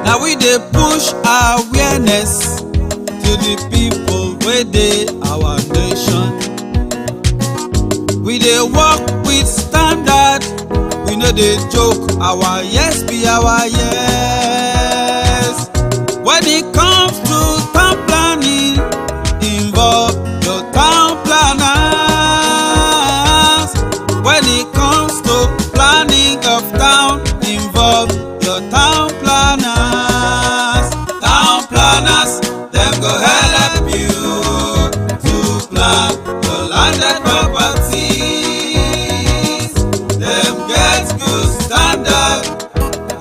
Now we dey push awareness to the people wey dey our nation. We dey work with standard, we no dey joke. Our yes be our yes. When it comes to town planning, involve your town planners. When it comes to planning of town, involve your town planners. Town planners, dem go help you to plan your landed properties. Dem get good standard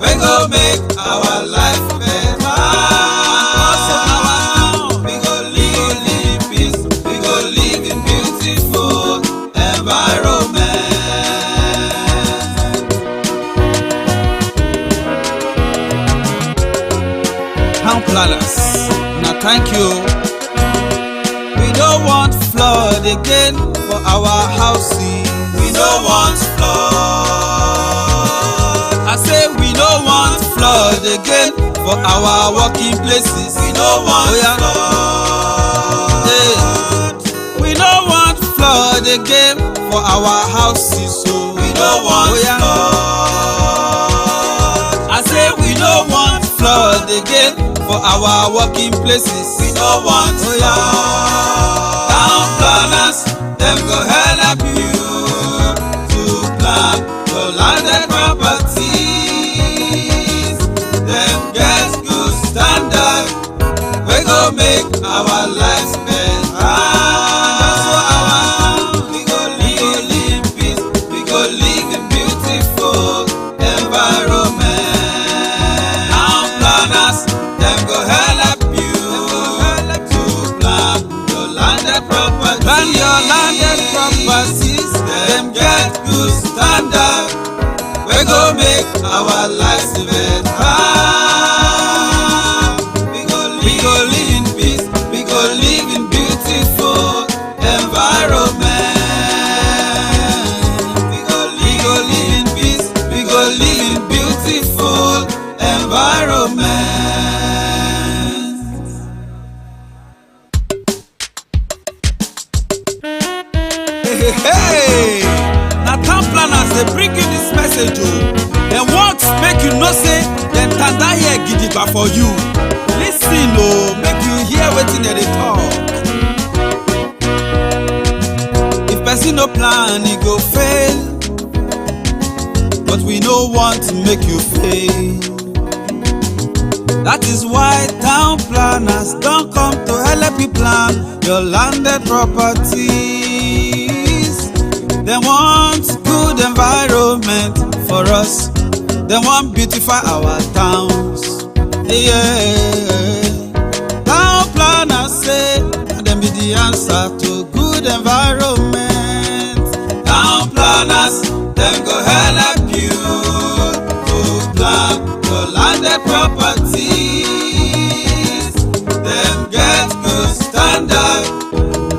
wey go make our life better. We go live in peace, we go live in beautiful environment. Town planners, na thank you. We don't want flood again for our houses. We don't want flood. I say we don't want flood again for our working places. We don't want flood. Hey. We don't want flood again for our houses. So we don't want flood. I say we don't want flood again for our working places. We don't want flood. Town planners, dem go help you to plan your landed properties. Dem get good standard wey go make our lives better. We go live in peace, we go live in beautiful environment. Town planners, dem go help you to plan your landed properties. Plan your landed properties. Dem get good standard wey go make our lives better. We go live in peace, we go live in beautiful environment. We go live in peace, we go live in beautiful environment. Hey, na town planners dey bring you this message o. Dem want make you know say dem tanda here gidigba for you. Lis ten o, make you hear wetin dem dey talk. If person no plan, e go fail, but we no want to make you fail. That is why town planners don come to help you plan your landed properties. Dem want good environment for us. Dem want beautify our towns. Yeah. Town planners say dem be the answer to good environment. Town planners, dem go help you to plan your landed properties. Dem get good standard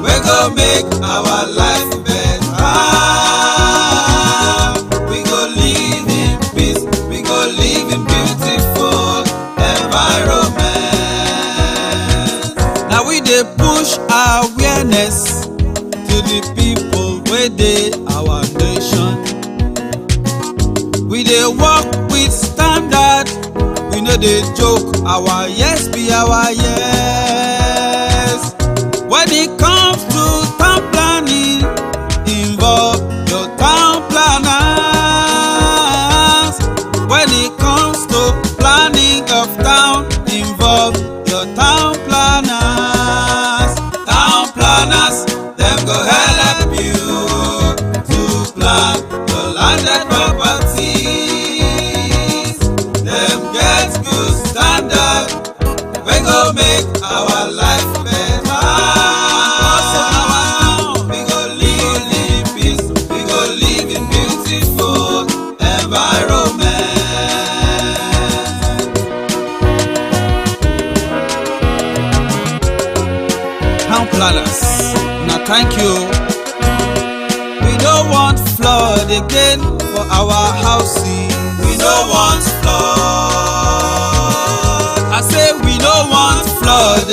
wey go make our life better. We go live in peace, we go live in beautiful environment. Now we dey push awareness to the people wey dey our nation. We dey work with standard, we no dey joke. Our yes be our yes. When it comes to town planning, involve your town planners. When it comes to planning of town, involve your town planners. Town planners, dem go help you to plan your landed properties. Dem get good standard wey go make our life better. We go live in peace, we go live in beautiful environment. Town planners, na thank you. We don't want flood again for our houses. We don't want flood.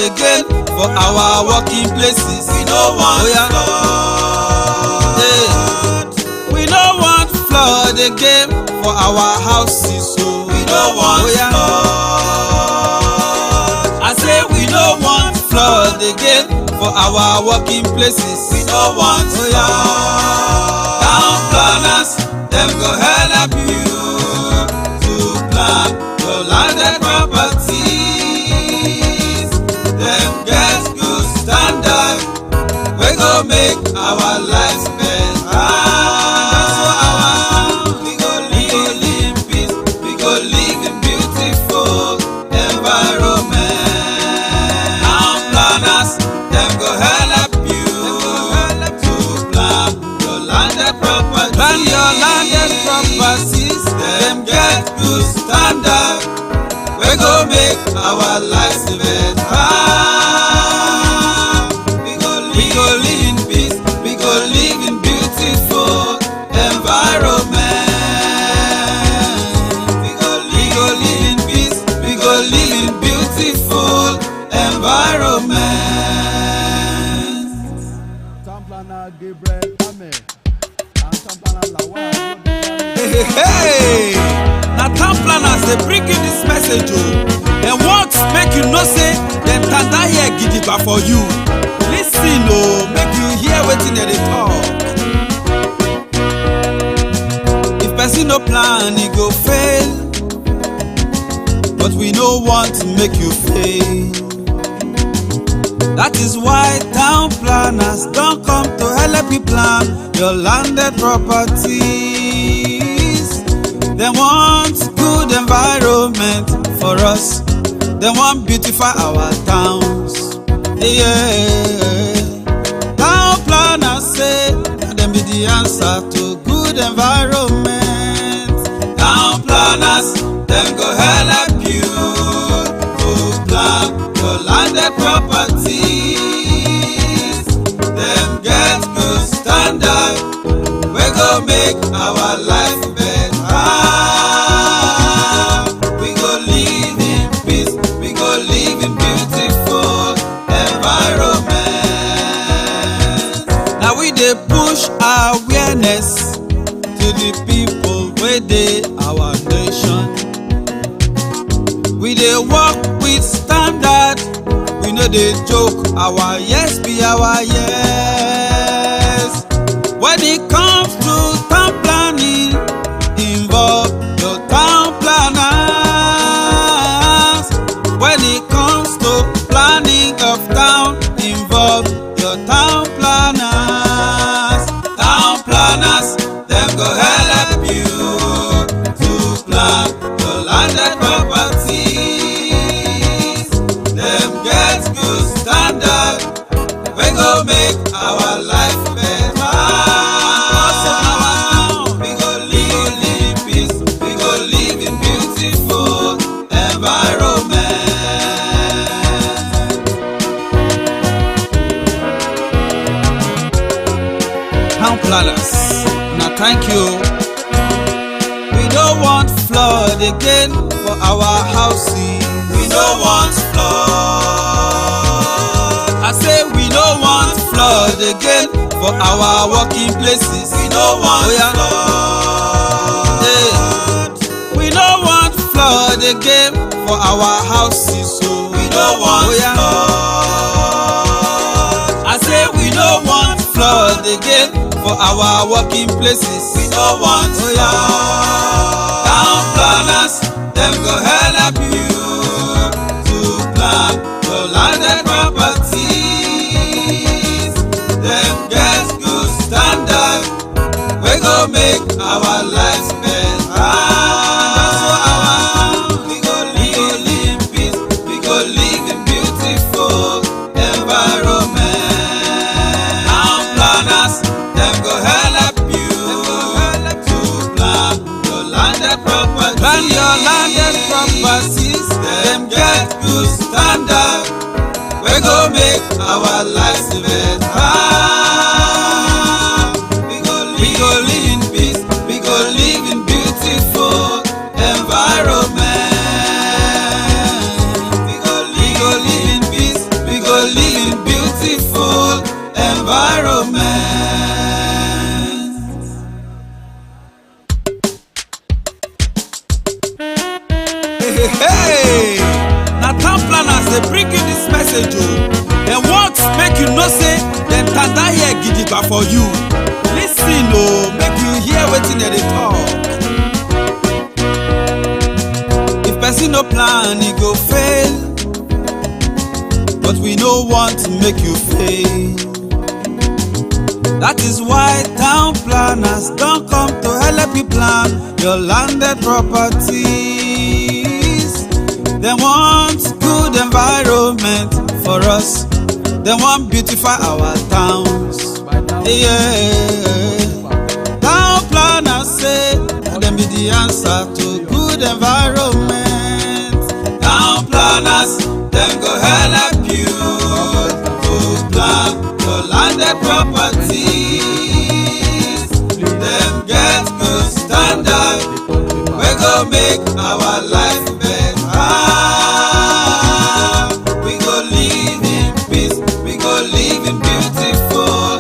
again for our working places. We no want flood. We no want flood again for our houses. So we no want flood. I say we no want flood again for our working places. We no want flood. Town planners, them go help you to plan your landed properties. Them get good standard, we go make our lives better. We go live in peace, we go live in beautiful environment. Town planners, them go help you to plan your landed properties. Plan your landed properties, them get good standard. We go make our lives better. We go live in peace, we go live in beautiful environment. We go live in peace, we go live in beautiful environment. Town planner Gabriel Ame and town planner Lawal. Hey, now town planners they bring you this message oh. They want make you know say them tanda here gidigba for you. Listen oh, make you hear wetin dem dey talk. If person no plan, he go fail. But we no want to make you fail. That is why town planners don't come to help you plan your landed properties. They want good environment for us. They want beautify our towns. Yeah. Town planners say that them be the answer to good environment. Town planners, them go help you to plan your landed properties. Them get good standard, we go make our life better. We go live in peace, we go live in beautiful environment. Now we dey push awareness to the people wey dey our nation. We dey work with standard, we no dey joke. Our yes be our yes. When it comes to town planning, involve your town planners. When it comes to planning of town, involve your town planners. Town planners, them go help you to plan your landed properties. Them get good standard, we go make our life better. We go live in peace, we go live in beautiful environment. Town planners, now thank you. We don't want flood again for our houses. We no want flood. I say we don't want flood again for our working places. We no want flood. Hey. We don't want flood again for our houses. So We no want flood. I say we don't want flood again for our working places. We no want flood. Town planners, them go help you to plan your landed properties. Them get good standard, we go make our lives better. We go live in peace, we go live in beautiful environment. Town planners, them go help you to plan your landed properties. Plan your landed properties, them get good standard, we go make our lives better. We go live in peace, we go live in beautiful environment. We go live in peace, environment. Hey, na town planners dey bring you this message o. Dem want make you know say dem tanda here gidigba for you. Lis ten o, make you hear wetin dem dey talk. If person no plan, e go fail, but we no want to make you fail. That is why town planners don come to help you plan your landed properties. Dem want good environment for us. Dem want beautify our towns. Yeah. Town planners say dem be the answer to good environment. Town planners, dem go help you to plan your landed properties. Dem get good standard wey go make our life better. We go live in peace, we go live in beautiful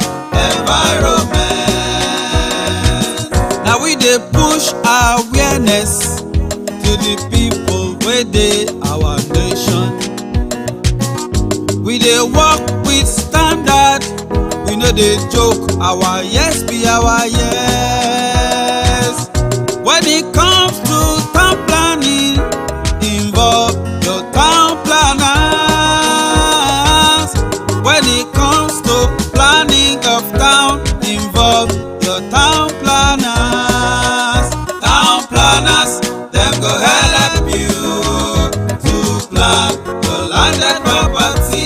environment. Now we dey push awareness to the people wey dey our nation. We dey work with standard, we no dey joke. Our yes be our yes. When it comes to town planning, involve your town planners. When it comes to planning of town, involve your town planners. Town planners, dem go help you to plan your landed properties.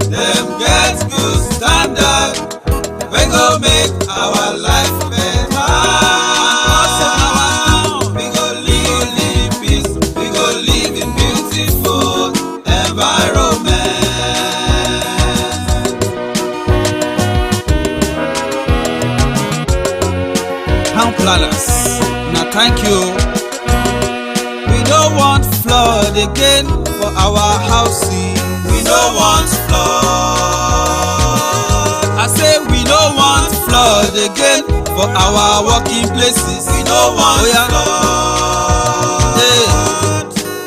Dem get good standard wey go make our life better. We go live in peace, we go live in beautiful environment. Town planners, na thank you. We no want flood again for our houses. We no want flood. I say we no want flood again for our working places. We no want flood. Hey.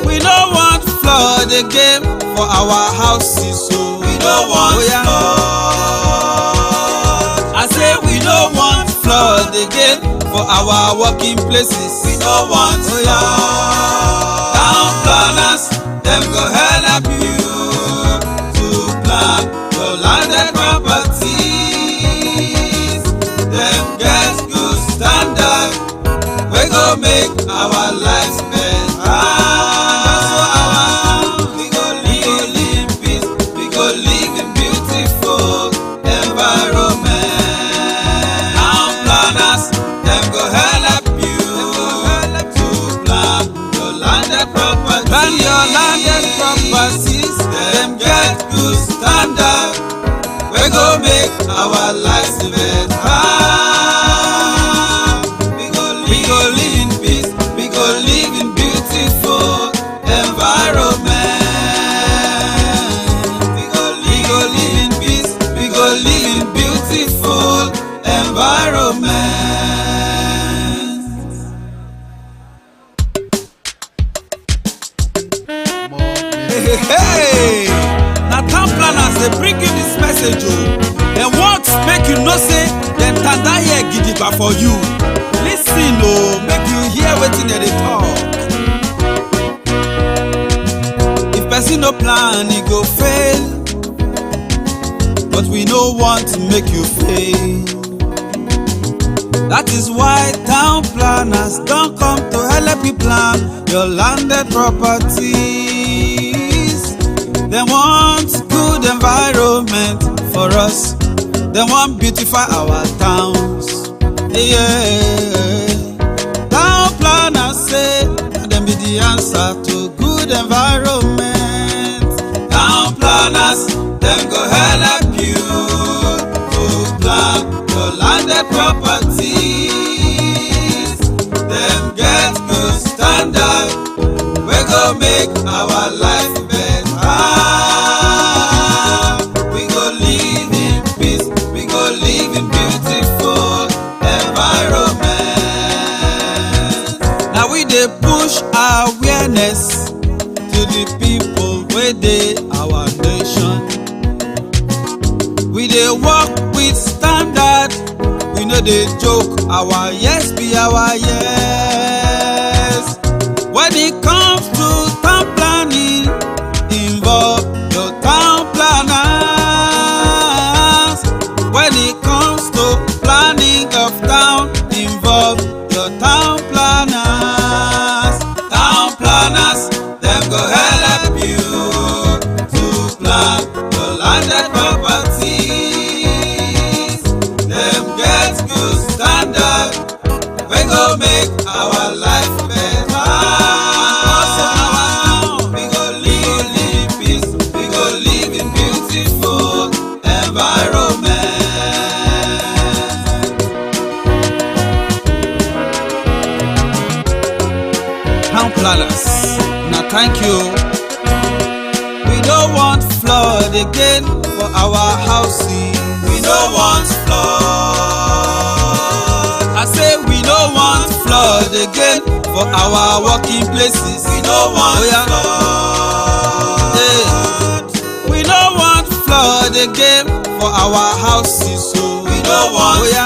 We no want flood again for our houses. So we no want flood. I say we no want flood again for our working places. We no want flood. Town planners, dem go help you to plan your landed properties. Dem get good standard wey go make our lives better. We go live in peace, we go live in beautiful environment. Town planners, dem go help you to plan your landed properties. Plan your landed properties. Dem get good standard wey go make our lives better. We go live in peace, we go live in beautiful environment. We go live in peace, we go live in beautiful environment. Hey, na town planners dey bring you this message o. Dem want make you know say dem tanda here gidigba for you. Lis ten o, make you hear wetin dem dey talk. If person no plan, e go fail, but we no want to make you fail. That is why town planners don come to help you plan your landed properties. Dem want good environment for us. Dem want beautify our towns. Yeah. Town planners say dem be the answer to good environment. Town planners, dem go help you to plan your landed properties. Dem get good standard wey go make our life better. We go live the people wey dey our nation. We dey work with standard, we no dey joke. Our yes be our yes. When it comes to town planning, involve your town planners. When it comes to planning of town, involve your town planners. Town planners, dem go help you to plan your landed properties. Dem get good standard wey go make our life better. Also our town, we go live in peace, we go live in beautiful environment. Town planners, na thank you. We don't want flood again for our houses. We no want flood. I say we don't want flood again for our working places. We no want flood. Hey. We don't want flood again for our houses. So We no want flood.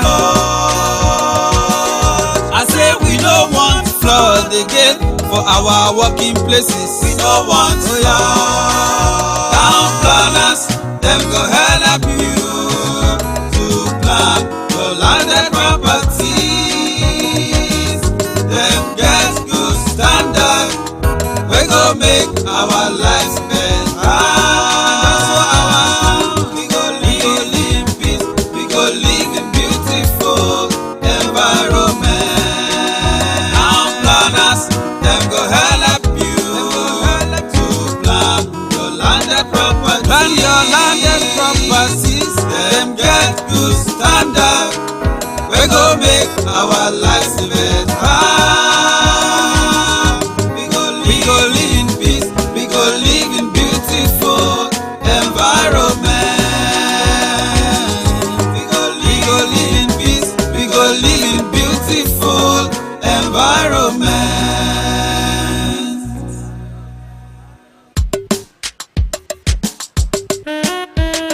I say we don't want flood again for our working places. We no want flood. Town planners, them go help you to plan your landed properties. Them get good standard, we go make our lives better. That's for our town. We go live in peace, we go live in beautiful environment. Town planners, them go help you to plan your landed properties. Plan your landed properties. Them get good standard, we go make our lives better. We go live in peace, we go live in beautiful environment. We go live in peace, we go live in beautiful environment.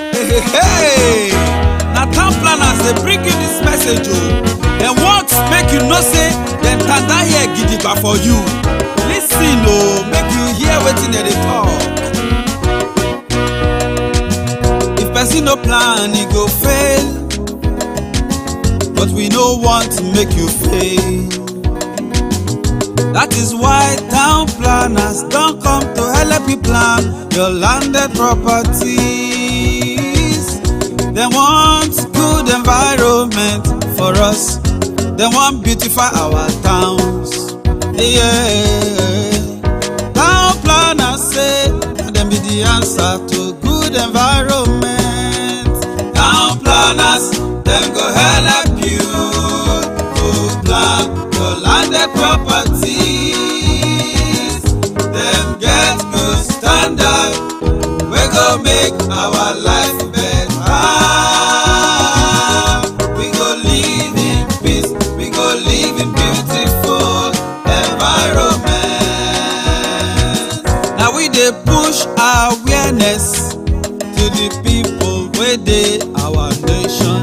Hey, na town planners dey bring you this message o. Dem want make you know say dem tanda here gidigba for you. Lis ten o, make you hear wetin dem dey talk. If person no plan, e go fail, but we no want to make you fail. That is why town planners don come to help you plan your landed properties. Dem want good environment for us. Dem want beautify our towns. Yeah. Town planners say na dem be the answer to good environment. Town planners, dem go help you to plan your landed properties. Dem get good standard, we go make our life better. We go live in peace, we go live in beautiful environment. Now we dey push awareness to the people wey dey our nation.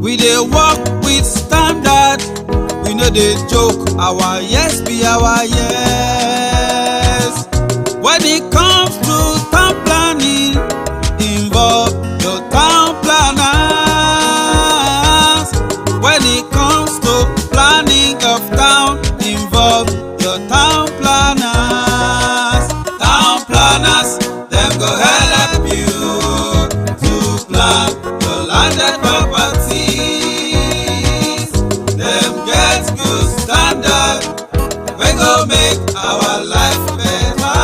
We dey work with standard, we no dey joke. Our yes be our yes. When it comes to town planning, involve your town planners. When it comes to planning of town, involve your town planners. Town planners, them go help you to plan your landed properties. Them get good standard, we go make our life better.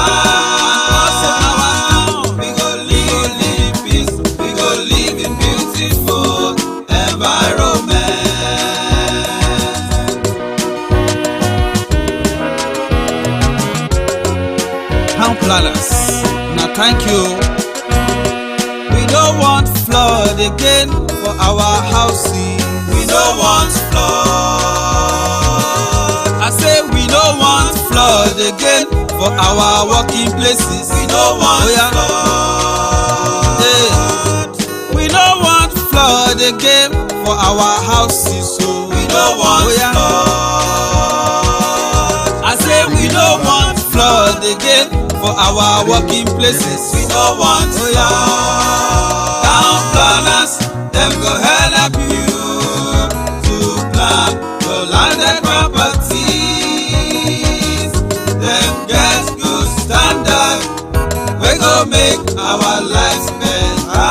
Also our town, we go live in peace, we go live in beautiful environment. Town planners, na thank you. We don't want flood again for our houses. We no want flood. I say we don't want flood flood again for our working places. We no want flood. We no want flood again for our houses. So We no want flood. I say we no want flood again for our working places. We no want flood. Town planners, them go help you to plan your landed properties. Them get good standard, we go make our lives better.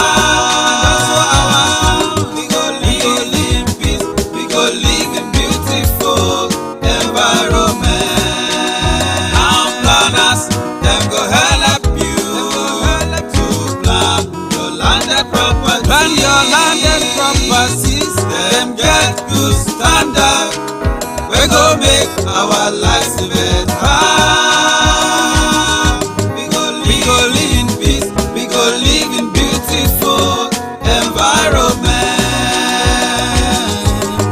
We go live in peace, we go live in beautiful environment. Town planners, them go help you to plan your landed properties. Plan your landed properties, them get good standard, we go make our lives better. We go live in peace, we go live in beautiful environment.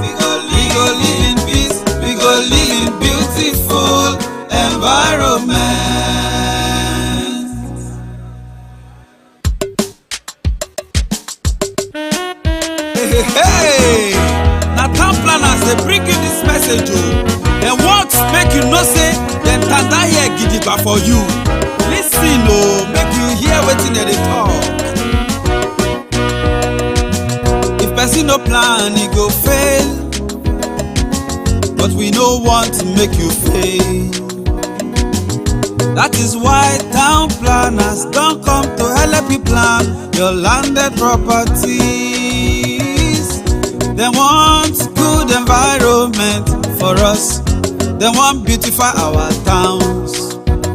We go live in peace, we go live in beautiful environment. Hey, na town planners dey bring you this message o. Dem want make you know say dem tanda here gidigba for you. Lis ten o, make you hear wetin dem dey talk. If person no plan, e go fail, but we no want to make you fail. That is why town planners don come to help you plan your landed properties. Dem want good environment for us. Dem want beautify our towns.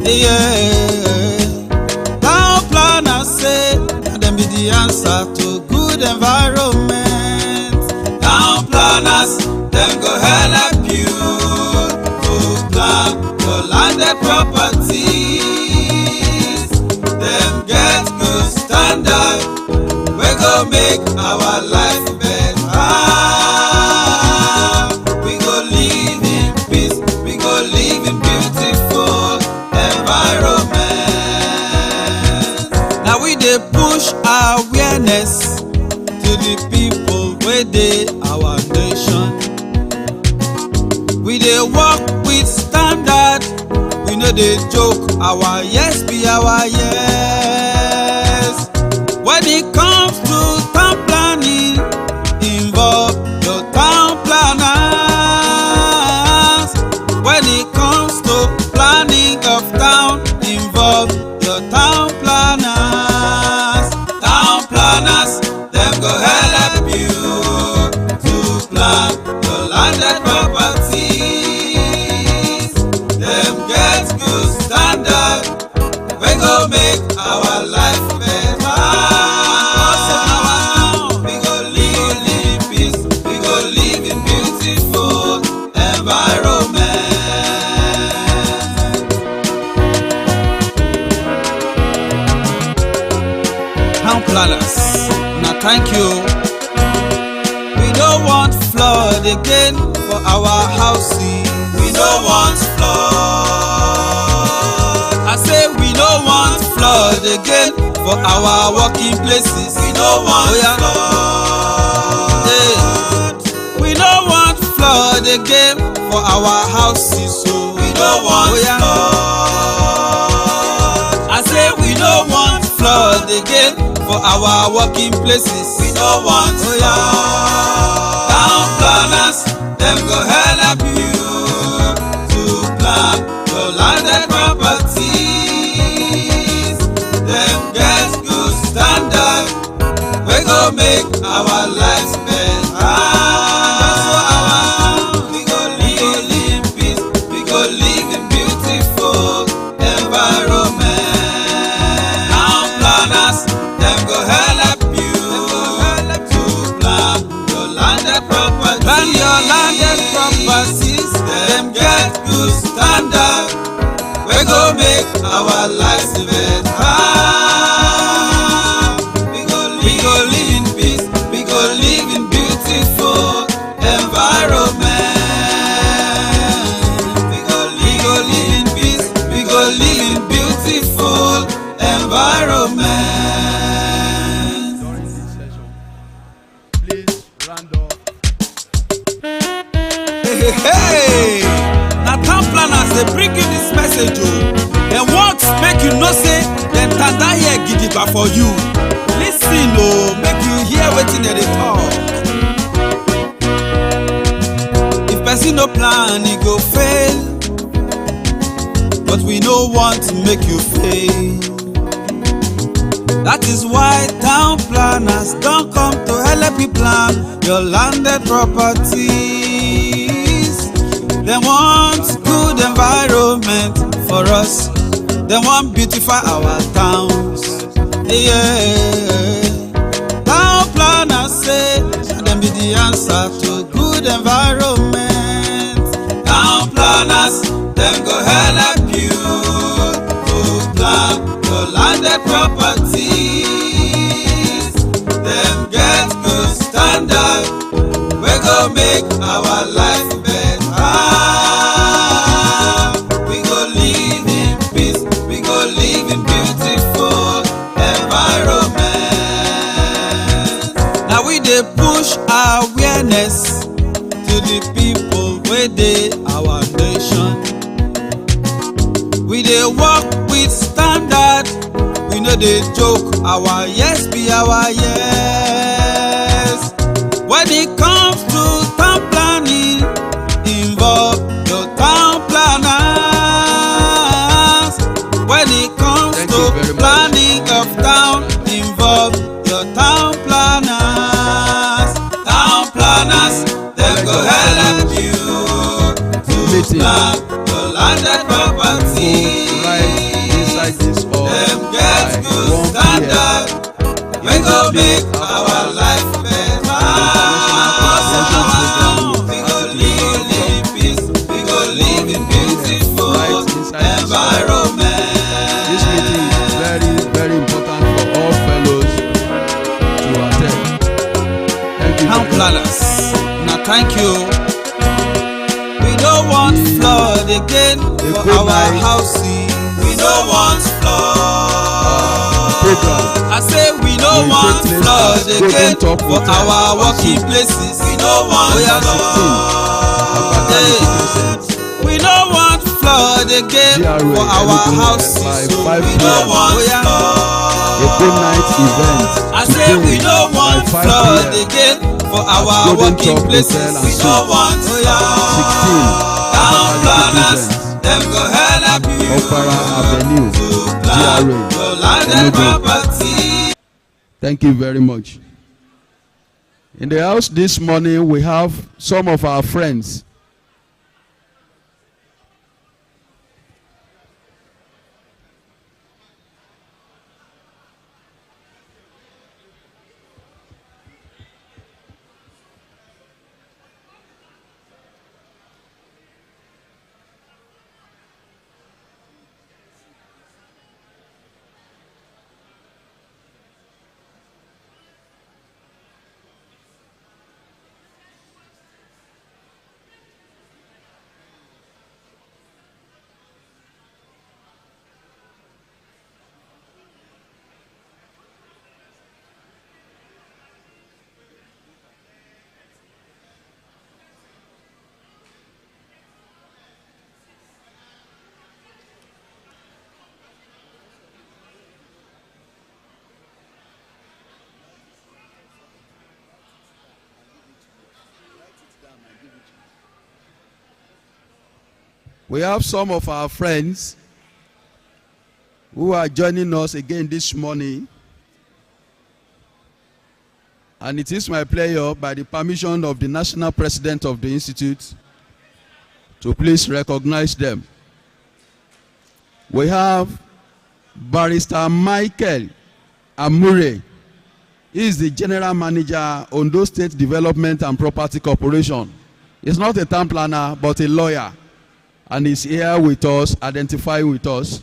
Yeah. Town planners say na dem be the answer to good environment. Town planners, dem go help you to plan your landed properties. Dem get good standard, we go make our life better. We go live in peace, we go live in beautiful environment. Now we dey push awareness to the people wey dey our nation. We dey work with standard, we no dey joke. Our yes be our yes. When it comes to town planning, involve your town planners. When it comes to planning of town, involve your town planners. Town planners, them go help you to plan your landed properties. Them get good standard, we go make our life better. We go live in peace, we go live in beautiful environment. Town planners, now thank you. We don't want flood again for our houses. We no want flood. I say we don't want flood again for our working places. We no want flood. We don't want flood again for our houses. So We no want flood. I say we don't want flood again for our working places. We no want flood. Town planners, them go help you to plan your landed properties. Them get good standard, we go make our lives better. We go live in peace, we go live in beautiful environment. Town planners, them go help you to plan your landed properties. Plan your landed properties, them get good standard, we go make our lives better. We go live in peace, we go live in beautiful environment. We go live in peace. beautiful environment. During this session, please round up. Hey, na town planners dey bring you this message o. Dem want make you know say dem tanda here gidigba for you. Lis ten o, make you hear wetin dem dey talk. If person no plan, e go fail, but we no want to make you fail. That is why town planners don come to help you plan your landed properties. Dem want good environment for us. Dem want beautify our towns. Yeah. Town planners say na dem be the answer to good environment. Town planners, dem go help you to plan your landed properties. Dem get good standard wey go make our life better. We go live in peace, we go live in beautiful environment. Now we dey push awareness to the people wey dey our nation. We dey work with standard, we no dey joke. Our yes be our yes. When it comes to town planning, involve your town planners. When it comes to planning of town, involve your town planners. Town planners, dem go help you to plan your landed property. Inside this hall, Dem get good standard wey go make our life better. We go live in peace, we go live in beautiful environment. This meeting is very, very important for all fellows to attend. Thank you. Town planners, na thank you. We don't want flood again for our houses. We don't want flood. I say we don't want flood again for our working places. We don't want flood. We don't want flood again for our houses. We don't want flood. A good night event. I say we don't want flood again for our working places. We don't want flood. Town planners, dem go help you Opera Avenue, to plan GRA, your landed property. Thank you very much. In the house this morning, we have some of our friends. We have some of our friends who are joining us again this morning. And it is my pleasure, by the permission of the National President of the Institute, to please recognize them. We have Barrister Michael Amure. He is the General Manager, Ondo State Development and Property Corporation. He's not a town planner, but a lawyer. And he's here with us, identifying with us.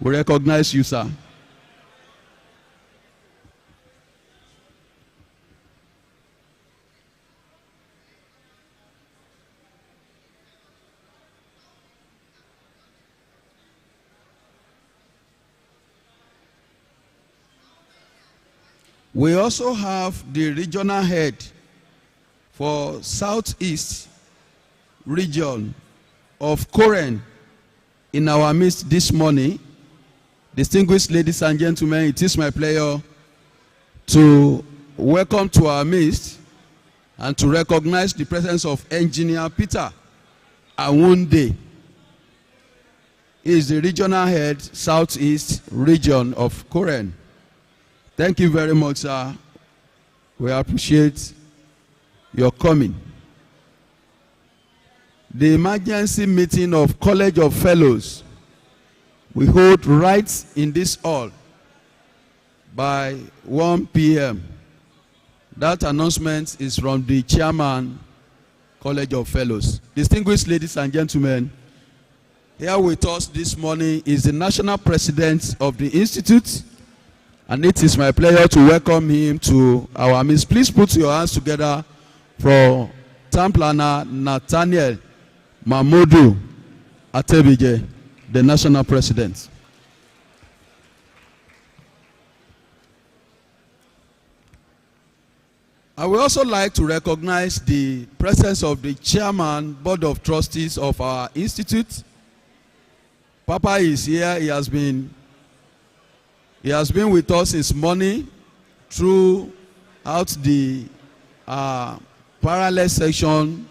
We recognize you, sir. We also have the regional head for Southeast region of Koren in our midst this morning. Distinguished ladies and gentlemen, it is my pleasure to welcome to our midst and to recognize the presence of Engineer Peter Awunde. He is the regional head, Southeast region of Koren. Thank you very much, sir. We appreciate your coming. The emergency meeting of College of Fellows we hold right in this hall by 1 p.m. That announcement is from the chairman, College of Fellows. Distinguished ladies and gentlemen, here with us this morning is the national president of the institute, and it is my pleasure to welcome him to our midst. Please put your hands together for town planner Nathaniel Mahmodu Atebije, the national president. I would also like to recognize the presence of the chairman, board of trustees of our institute. Papa is here. He has been with us since morning throughout the parallel section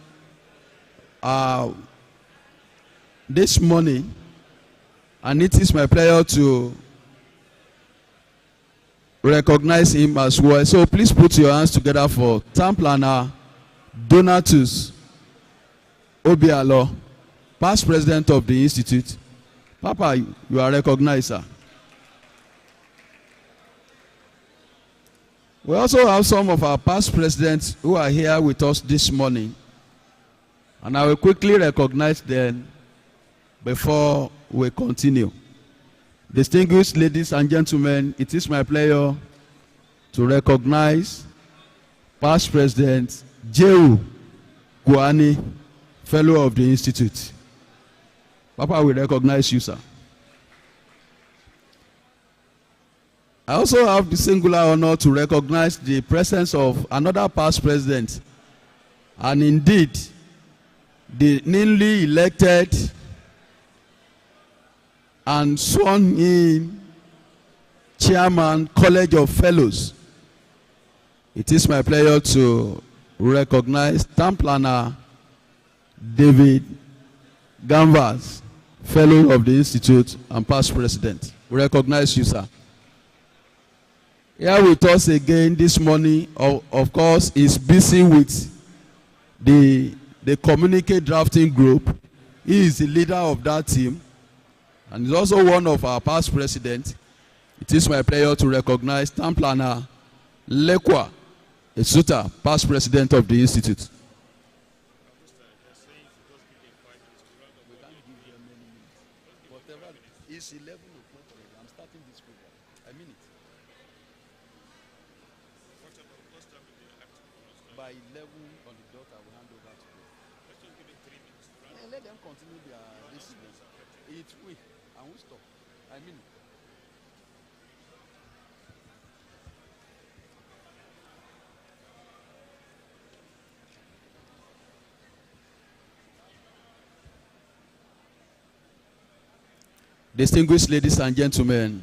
this morning, and it is my pleasure to recognize him as well. So please put your hands together for town planner Donatus Obialo, past president of the institute. Papa, you are recognized, sir. We also have some of our past presidents who are here with us this morning, and I will quickly recognize them before we continue. Distinguished ladies and gentlemen, it is my pleasure to recognize past President Jehu Guani, Fellow of the Institute. Papa will recognize you, sir. I also have the singular honor to recognize the presence of another past president, and indeed the newly elected and sworn in chairman, College of Fellows. It is my pleasure to recognize town planner David Gamvas, Fellow of the Institute and past president. We recognize you, sir. Here with us again this morning, of course, is busy with the communique drafting group. He is the leader of that team, and is also one of our past presidents. It is my pleasure to recognize town planner Lekwa Esuta, past president of the institute. It's 11 o'clock already. I'm starting this program. A minute. By 11 on the dot, I will hand over to them. Let them continue their listening. It's quick. I won't stop. I mean it. Distinguished ladies and gentlemen,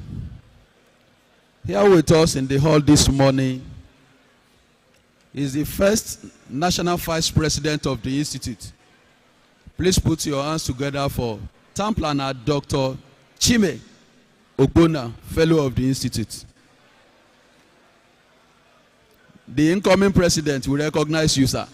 here with us in the hall this morning is the first national vice president of the institute. Please put your hands together for town planner Dr. Chime Ogbona, fellow of the institute. The incoming president will recognize you, sir.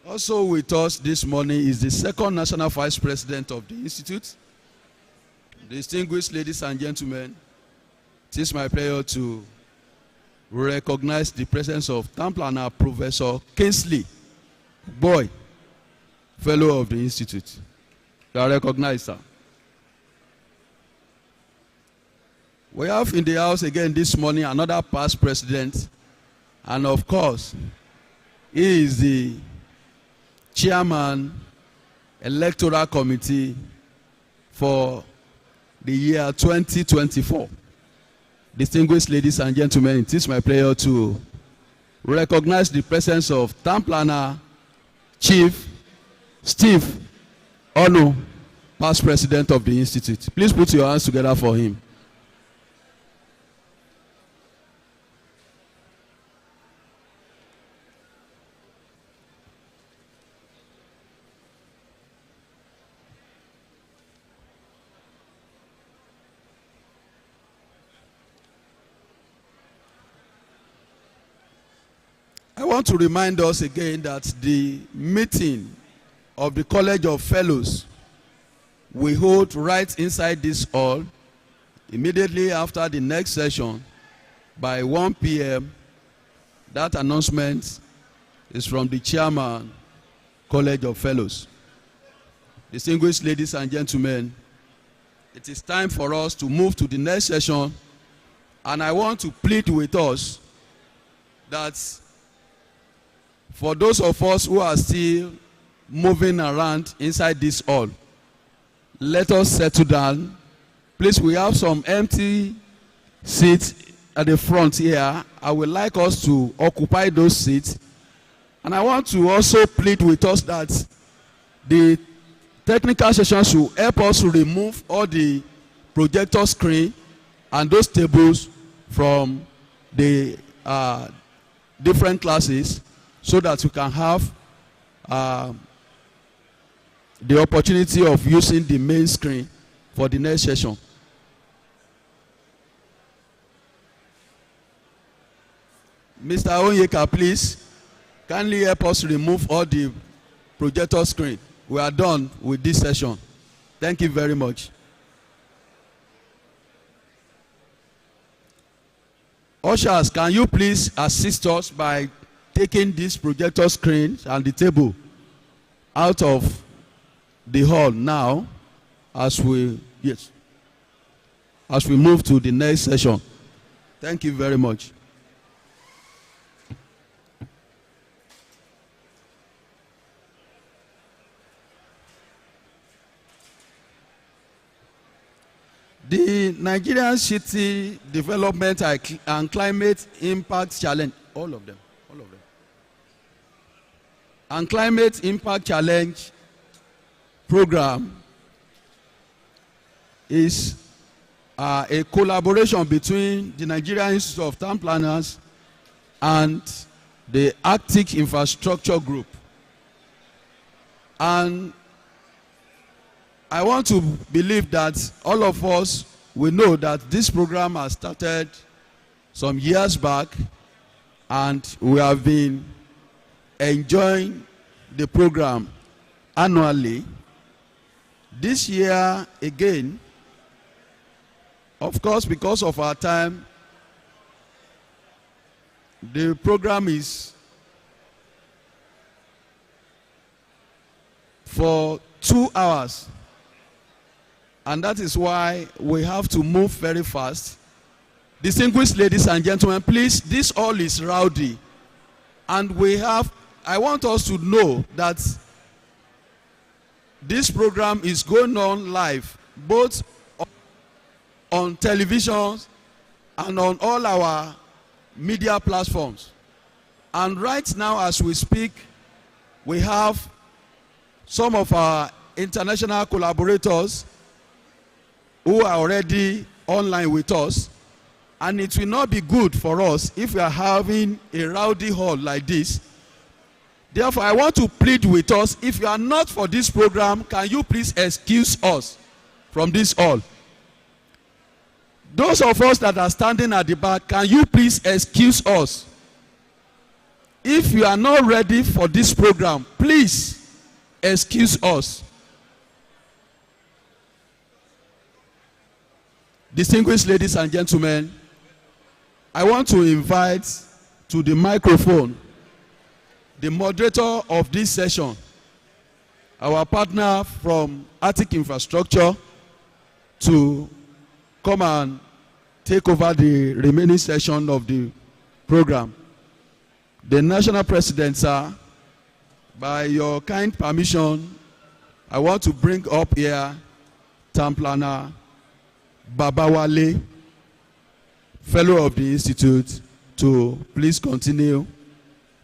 Also with us this morning is the second National Vice President of the Institute. Distinguished ladies and gentlemen, it is my pleasure to recognize the presence of Town Planner Professor Kingsley Boy, Fellow of the Institute. You are recognized, sir. We have in the house again this morning another past president, and of course, he is the chairman, electoral committee for the year 2024. Distinguished ladies and gentlemen, it is my pleasure to recognize the presence of Town Planner Chief Steve Onu, past president of the Institute. Please put your hands together for him. I want to remind us again that the meeting of the College of Fellows we hold right inside this hall immediately after the next session by 1 p.m. That announcement is from the chairman, College of Fellows. Distinguished ladies and gentlemen, it is time for us to move to the next session, and I want to plead with us that for those of us who are still moving around inside this hall, let us settle down. Please, we have some empty seats at the front here. I would like us to occupy those seats. And I want to also plead with us that the technical session should help us to remove all the projector screen and those tables from the different classes, so that we can have the opportunity of using the main screen for the next session. Mr. Onyeka, please kindly help us remove all the projector screen. We are done with this session. Thank you very much. Ushers, can you please assist us by taking this projector screen and the table out of the hall now as we move to the next session. Thank you very much. The Nigerian City Development and Climate Impact Challenge, all of them. And Climate Impact Challenge program is a collaboration between the Nigerian Institute of Town Planners and the Arctic Infrastructure Group. And I want to believe that all of us will know that this program has started some years back, and we have been enjoying the program annually. This year again, of course, because of our time, the program is for 2 hours, and that is why we have to move very fast. Distinguished ladies and gentlemen, please, this hall is rowdy, and I want us to know that this program is going on live, both on television and on all our media platforms. And right now, as we speak, we have some of our international collaborators who are already online with us. And it will not be good for us if we are having a rowdy hall like this. Therefore, I want to plead with us, if you are not for this program, can you please excuse us from this hall? Those of us that are standing at the back, can you please excuse us? If you are not ready for this program, please excuse us. Distinguished ladies and gentlemen, I want to invite to the microphone the moderator of this session, our partner from Arctic Infrastructure, to come and take over the remaining session of the program. The national president, sir, by your kind permission, I want to bring up here Town Planner Babawale, fellow of the institute, to please continue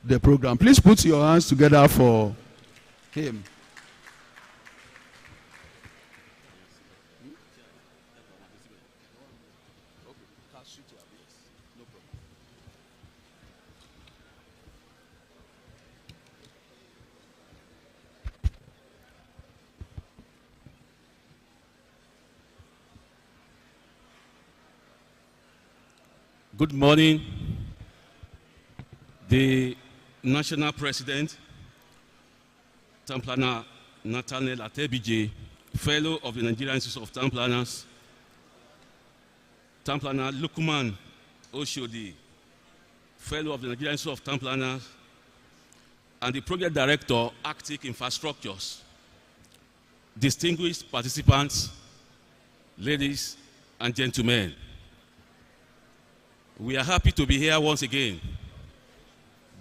the program. Please put your hands together for him. Good morning, the National President, Town Planner Nathaniel Atebije, Fellow of the Nigerian Institute of Town Planners, Town Planner Lukman Oshodi, Fellow of the Nigerian Institute of Town Planners, and the Project Director, Arctic Infrastructures. Distinguished participants, ladies and gentlemen, we are happy to be here once again.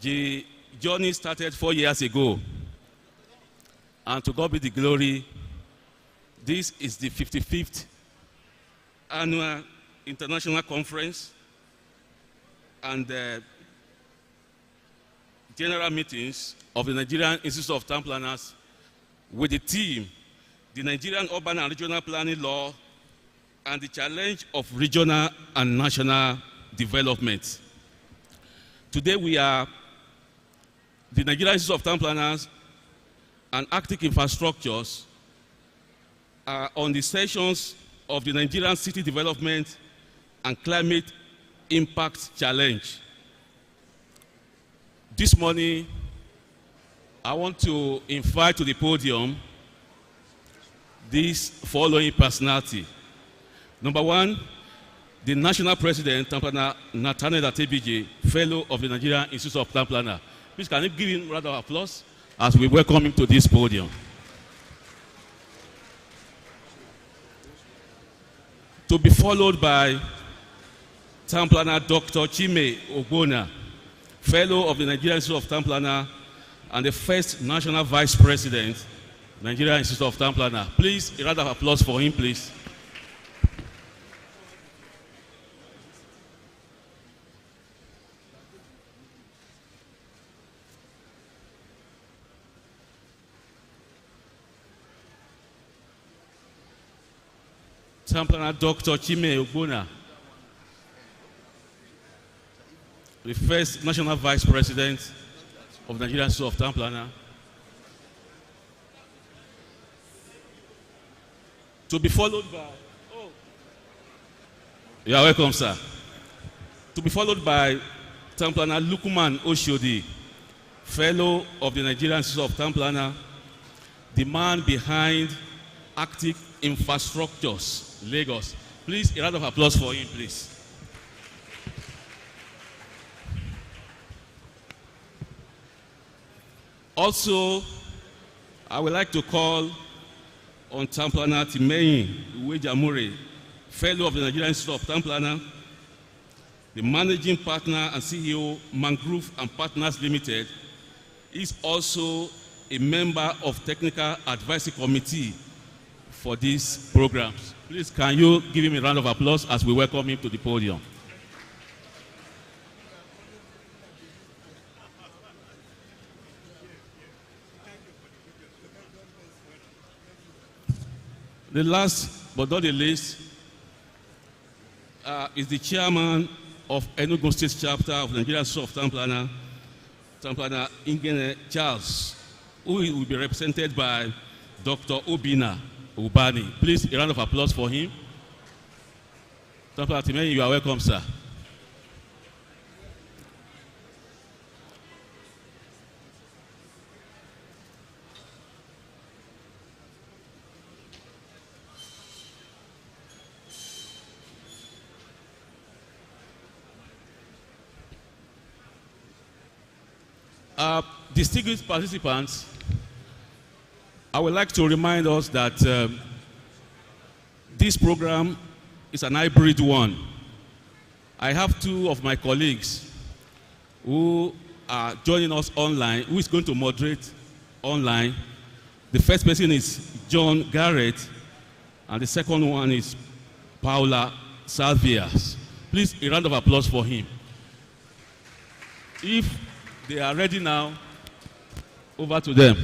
The journey started 4 years ago, and to God be the glory, this is the 55th annual international conference and general meetings of the Nigerian Institute of Town Planners with the theme, the Nigerian Urban and Regional Planning Law and the Challenge of Regional and National Development. Today we are the Nigerian Institute of Town Planners and Arctic Infrastructures are on the sessions of the Nigerian City Development and Climate Impact Challenge. This morning, I want to invite to the podium these following personality. Number one, the National President, Town Planner Nathaniel Atebije, Fellow of the Nigerian Institute of Town Planners. Please, can you give him a round of applause as we welcome him to this podium. To be followed by Town Planner Dr. Chime Ogbonna, Fellow of the Nigerian Institute of Town Planners and the first National Vice President, Nigerian Institute of Town Planners. Please, a round of applause for him, please. Town Planner Dr. Chime Ogbonna, the first National Vice President of the Nigerian Institute of Town Planners. To be followed by, you are welcome, sir. To be followed by Town Planner Lukman Oshodi, Fellow of the Nigerian Institute of Town Planners, the man behind Arctic Infrastructures, Lagos. Please, a round of applause for him, please. Also, I would like to call on Town Planner Timeyin Uwejamure, Fellow of the Nigerian Institute of Town Planners, the Managing Partner and CEO, Mangrove and Partners Limited, is also a member of Technical Advisory Committee for these programs. Please, can you give him a round of applause as we welcome him to the podium. The last but not the least is the chairman of Enugu State Chapter of the Nigerian Institute of Town Planners, Town Planner Ingene Charles, who will be represented by Dr. Obinna Ubani. Please, a round of applause for him. Town Planner Timeyin, you are welcome, sir. Distinguished participants, I would like to remind us that this program is an hybrid one. I have two of my colleagues who are joining us online, who is going to moderate online. The first person is John Garrett, and the second one is Paula Salvias. Please, a round of applause for him. If they are ready now, over to them.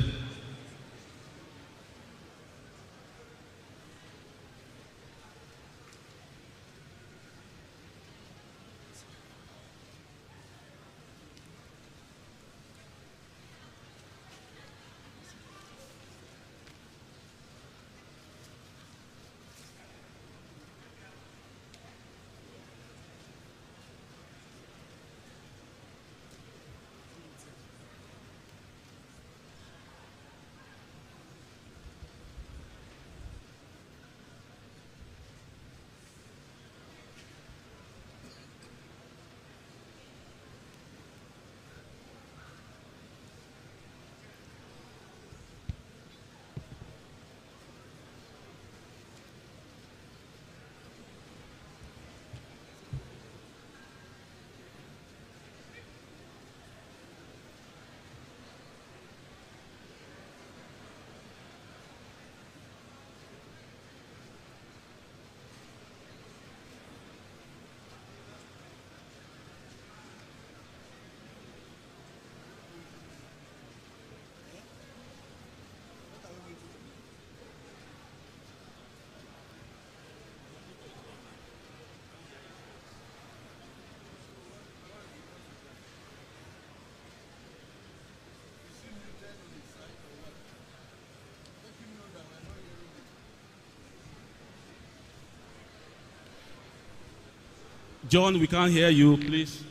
John, we can't hear you, please.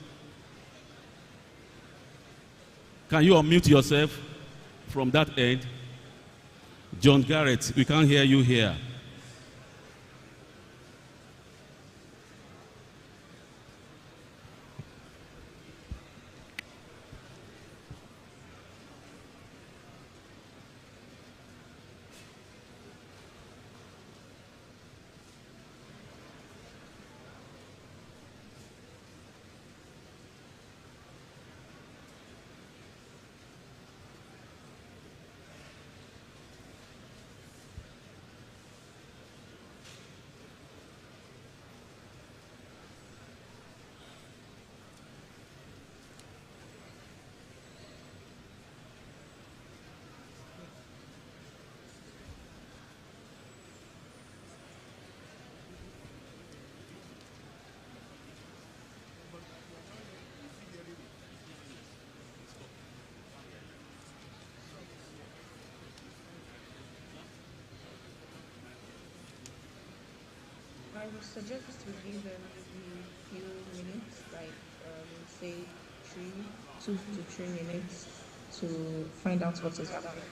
Can you unmute yourself from that end? John Garrett, we can't hear you here. I would suggest we give them a few minutes, like say 2 to 3 minutes, to find out what is happening.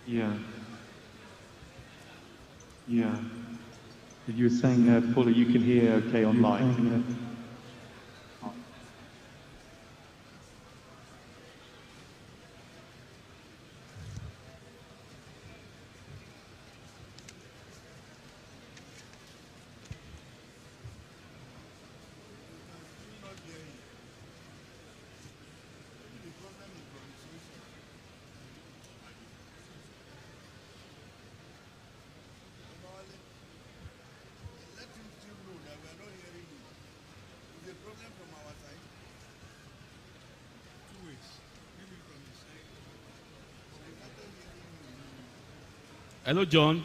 Yeah. You were saying, Paula, you can hear okay online. Hello, John.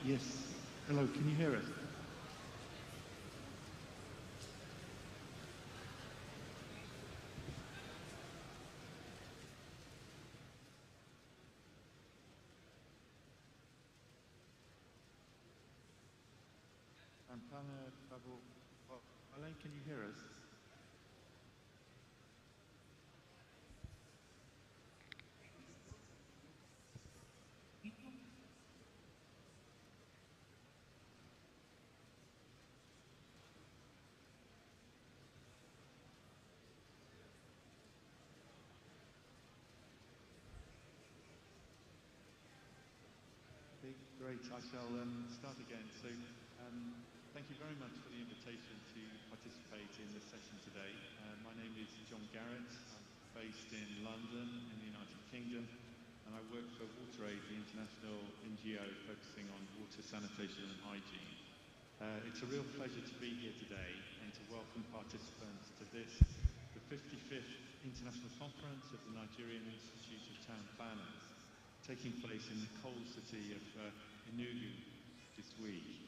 Yes. Hello, can you hear us? Alain, can you hear us? Great. I shall start again. So, thank you very much for the invitation to participate in the session today. My name is John Garrett. I'm based in London, in the United Kingdom, and I work for WaterAid, the international NGO focusing on water, sanitation and hygiene. It's a real pleasure to be here today and to welcome participants to this, the 55th International Conference of the Nigerian Institute of Town Planners, taking place in the coal city of Enugu this week.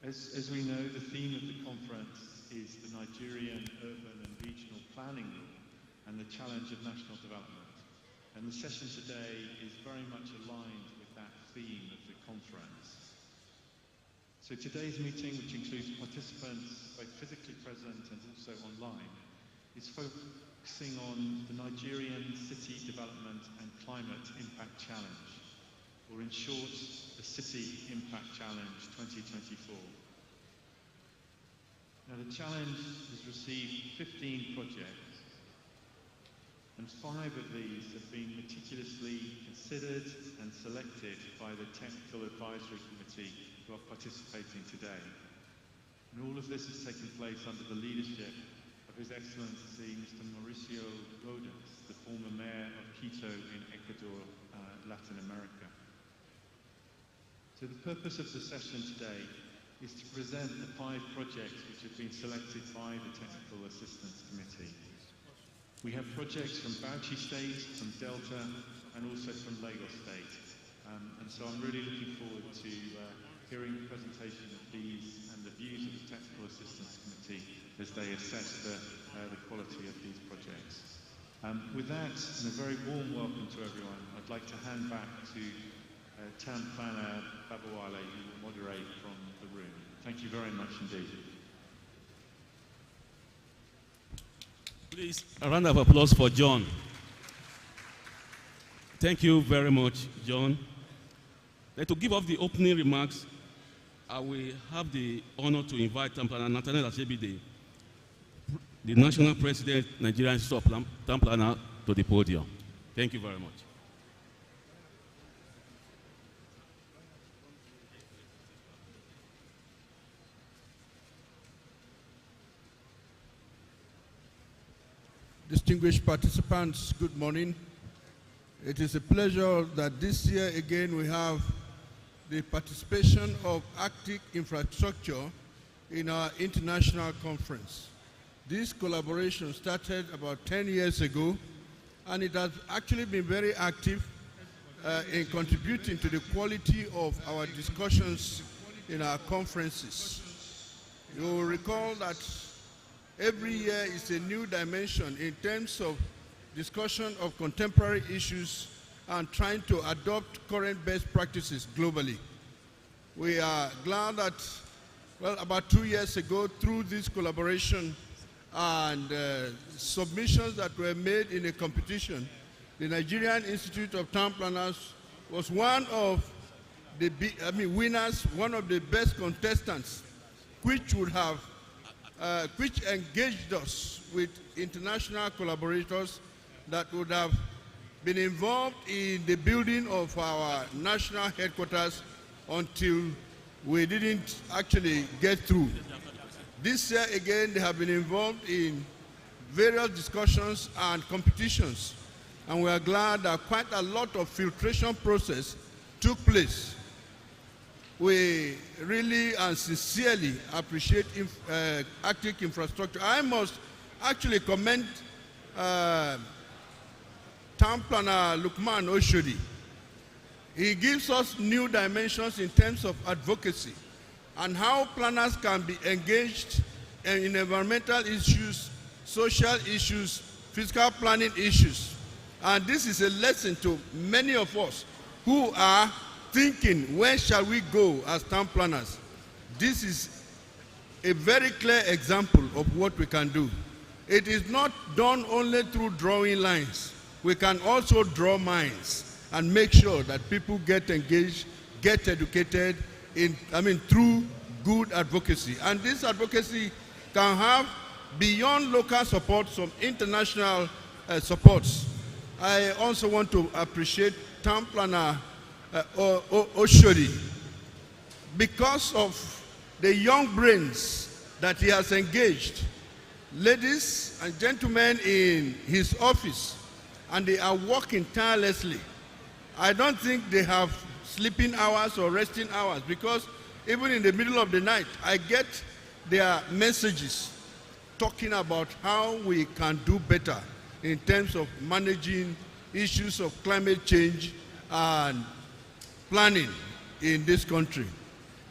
As we know, the theme of the conference is the Nigerian Urban and Regional Planning Rule and the challenge of national development. And the session today is very much aligned with that theme of the conference. So today's meeting, which includes participants both physically present and also online, is focusing on the Nigerian City Development and Climate Impact Challenge, or in short, the City Impact Challenge 2024. Now, the challenge has received 15 projects, and 5 of these have been meticulously considered and selected by the Technical Advisory Committee who are participating today. And all of this has taken place under the leadership of His Excellency Mr. Mauricio Rodas, the former mayor of Quito in Ecuador, Latin America. So the purpose of the session today is to present the 5 projects which have been selected by the Technical Assistance Committee. We have projects from Bauchi State, from Delta, and also from Lagos State. And so I'm really looking forward to hearing the presentation of these and the views of the Technical Assistance Committee as they assess the quality of these projects. With that, and a very warm welcome to everyone, I'd like to hand back to Town Planner Babawale, who will moderate from the room. Thank you very much indeed. Please, a round of applause for John. Thank you very much, John. To give off the opening remarks, I will have the honor to invite Nathaniel Ashebide, the National President, Nigerian Institute of Town Planner, to the podium. Thank you very much. Distinguished participants, good morning. It is a pleasure that this year again we have the participation of Arctic Infrastructure in our international conference. This collaboration started about 10 years ago, and it has actually been very active in contributing to the quality of our discussions in our conferences. You will recall that every year is a new dimension in terms of discussion of contemporary issues and trying to adopt current best practices globally. We are glad that, well, about 2 years ago, through this collaboration and submissions that were made in a competition, the Nigerian Institute of Town Planners was one of the winners, one of the best contestants, which would have which engaged us with international collaborators that would have been involved in the building of our national headquarters until we didn't actually get through. This year again, they have been involved in various discussions and competitions, and we are glad that quite a lot of filtration process took place. We really and sincerely appreciate Arctic Infrastructure. I must actually commend Town Planner Lukman Oshodi. He gives us new dimensions in terms of advocacy and how planners can be engaged in environmental issues, social issues, fiscal planning issues. And this is a lesson to many of us who are thinking, where shall we go as town planners? This is a very clear example of what we can do. It is not done only through drawing lines. We can also draw minds and make sure that people get engaged, get educated through good advocacy. And this advocacy can have, beyond local support, some international supports. I also want to appreciate Town Planner Oshodi because of the young brains that he has engaged, ladies and gentlemen in his office, and they are working tirelessly. I don't think they have sleeping hours or resting hours, because even in the middle of the night, I get their messages talking about how we can do better in terms of managing issues of climate change and planning in this country.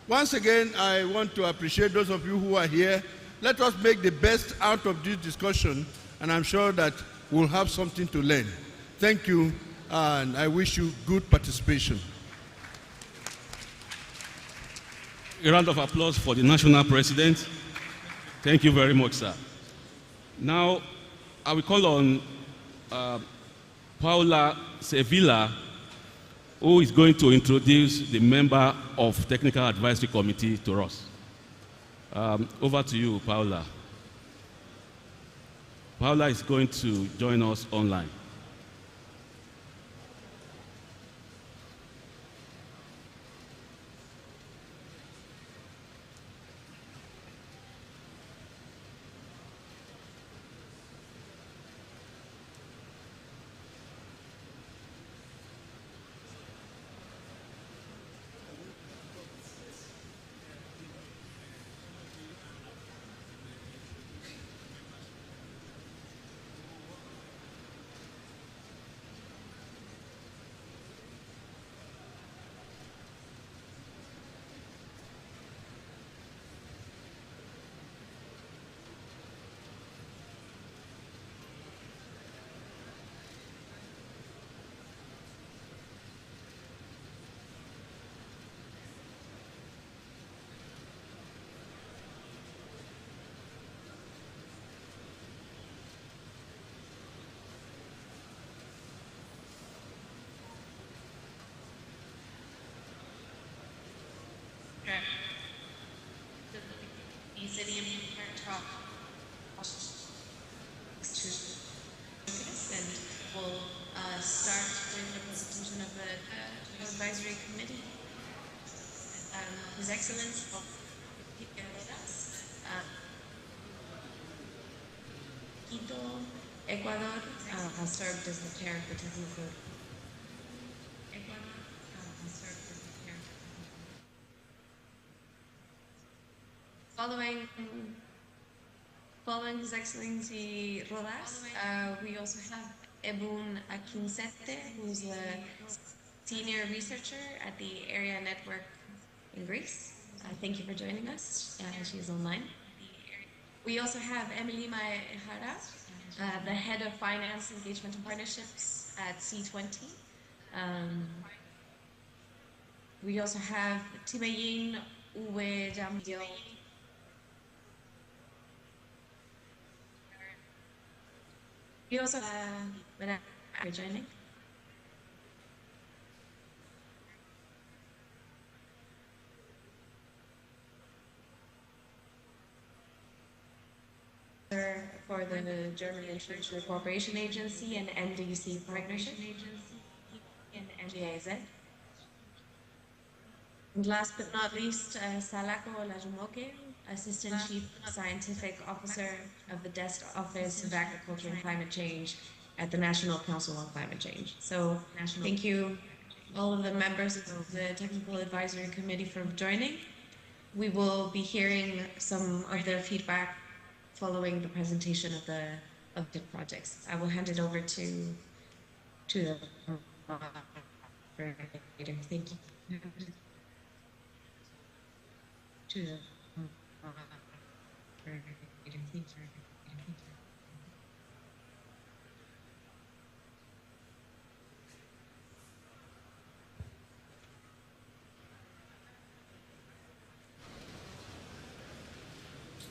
Once again, I want to appreciate those of you who are here. Let us make the best out of this discussion, and I'm sure that we'll have something to learn. Thank you, and I wish you good participation. A round of applause for the national president. Thank you very much, sir. Now, I will call on Paula Sevilla, who is going to introduce the member of Technical Advisory Committee to us. Over to you, Paula. Paula is going to join us online. Museum talk and we'll start with the presentation of the advisory committee. His Excellency Quito, Ecuador, has served as the chair of the technical. Ecuador has served as the chair. Following His Excellency Rodas, we also have Ebun Akinsete, who's a senior researcher at the Area Network in Greece. Thank you for joining us. She's online. We also have Emily Maehara, the head of finance, engagement, and partnerships at C20. We also have Timeyin Uwejamdio. We also have for joining. For the German International Cooperation Agency and NDC Partnership Agency and NGAZ. And last but not least, Salako Olajumoke, Assistant Chief Scientific Officer of the Desk Office of Agriculture and Climate Change at the National Council on Climate Change. So thank you all of the members of the Technical Advisory Committee for joining. We will be hearing some of their feedback following the presentation of the projects. I will hand it over to the moderator. Thank you. To the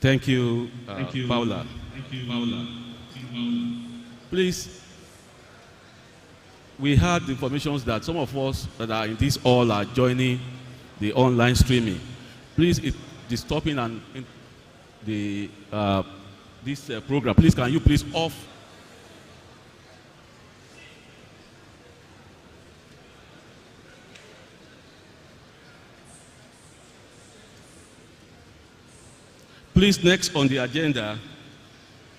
Thank you, Paula. Thank you, Paula. Please, we had information that some of us that are in this hall are joining the online streaming. Please, it's disturbing and the this program. Please, can you please off? Please, next on the agenda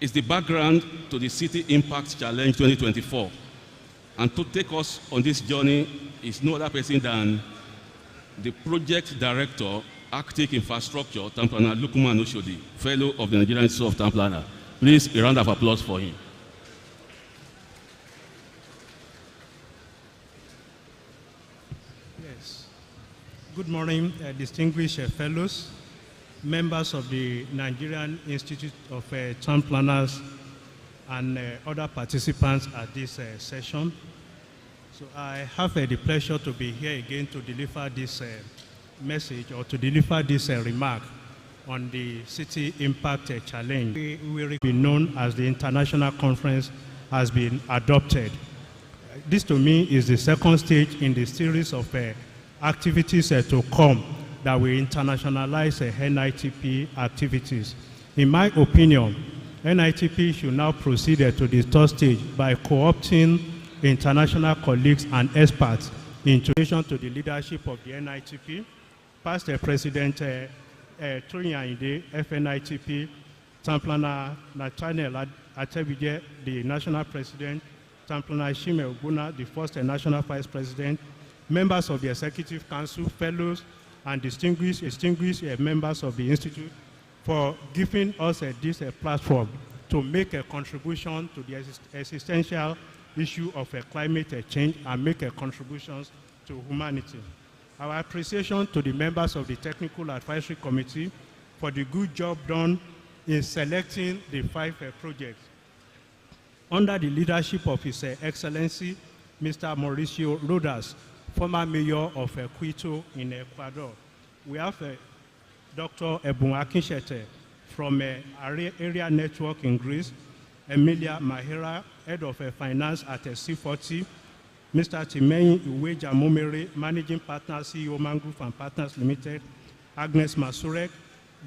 is the background to the City Impact Challenge 2024. And to take us on this journey is no other person than the Project Director, Arctic Infrastructure, Town Planner Lukman Oshodi, Fellow of the Nigerian Institute of Town Planner. Please, a round of applause for him. Yes. Good morning, distinguished fellows, members of the Nigerian Institute of Town Planners, and other participants at this session. So I have the pleasure to be here again to deliver this message or to deliver this remark on the City Impact Challenge. We will be known as the International Conference has been adopted. This to me is the second stage in the series of activities to come that will internationalize NITP activities. In my opinion, NITP should now proceed to the third stage by co-opting international colleagues and experts into relation to the leadership of the NITP. Past President Toyin Ayinde, FNITP, Town Planner Nathaniel Atebije, the National President, Town Planner Shime Ogbuna, the first National Vice President, members of the Executive Council, fellows, and distinguished members of the Institute for giving us this platform to make a contribution to the existential issue of climate change and make contributions to humanity. Our appreciation to the members of the Technical Advisory Committee for the good job done in selecting the 5 projects. Under the leadership of His Excellency, Mr. Mauricio Rodas, former mayor of Quito in Ecuador. We have Dr. Ebun Akinshete from Area Network in Greece, Emilia Mahera, Head of Finance at C40, Mr. Timeyin Iweja Momere, Managing Partner, CEO Mangrove and Partners Limited, Agnes Masurek,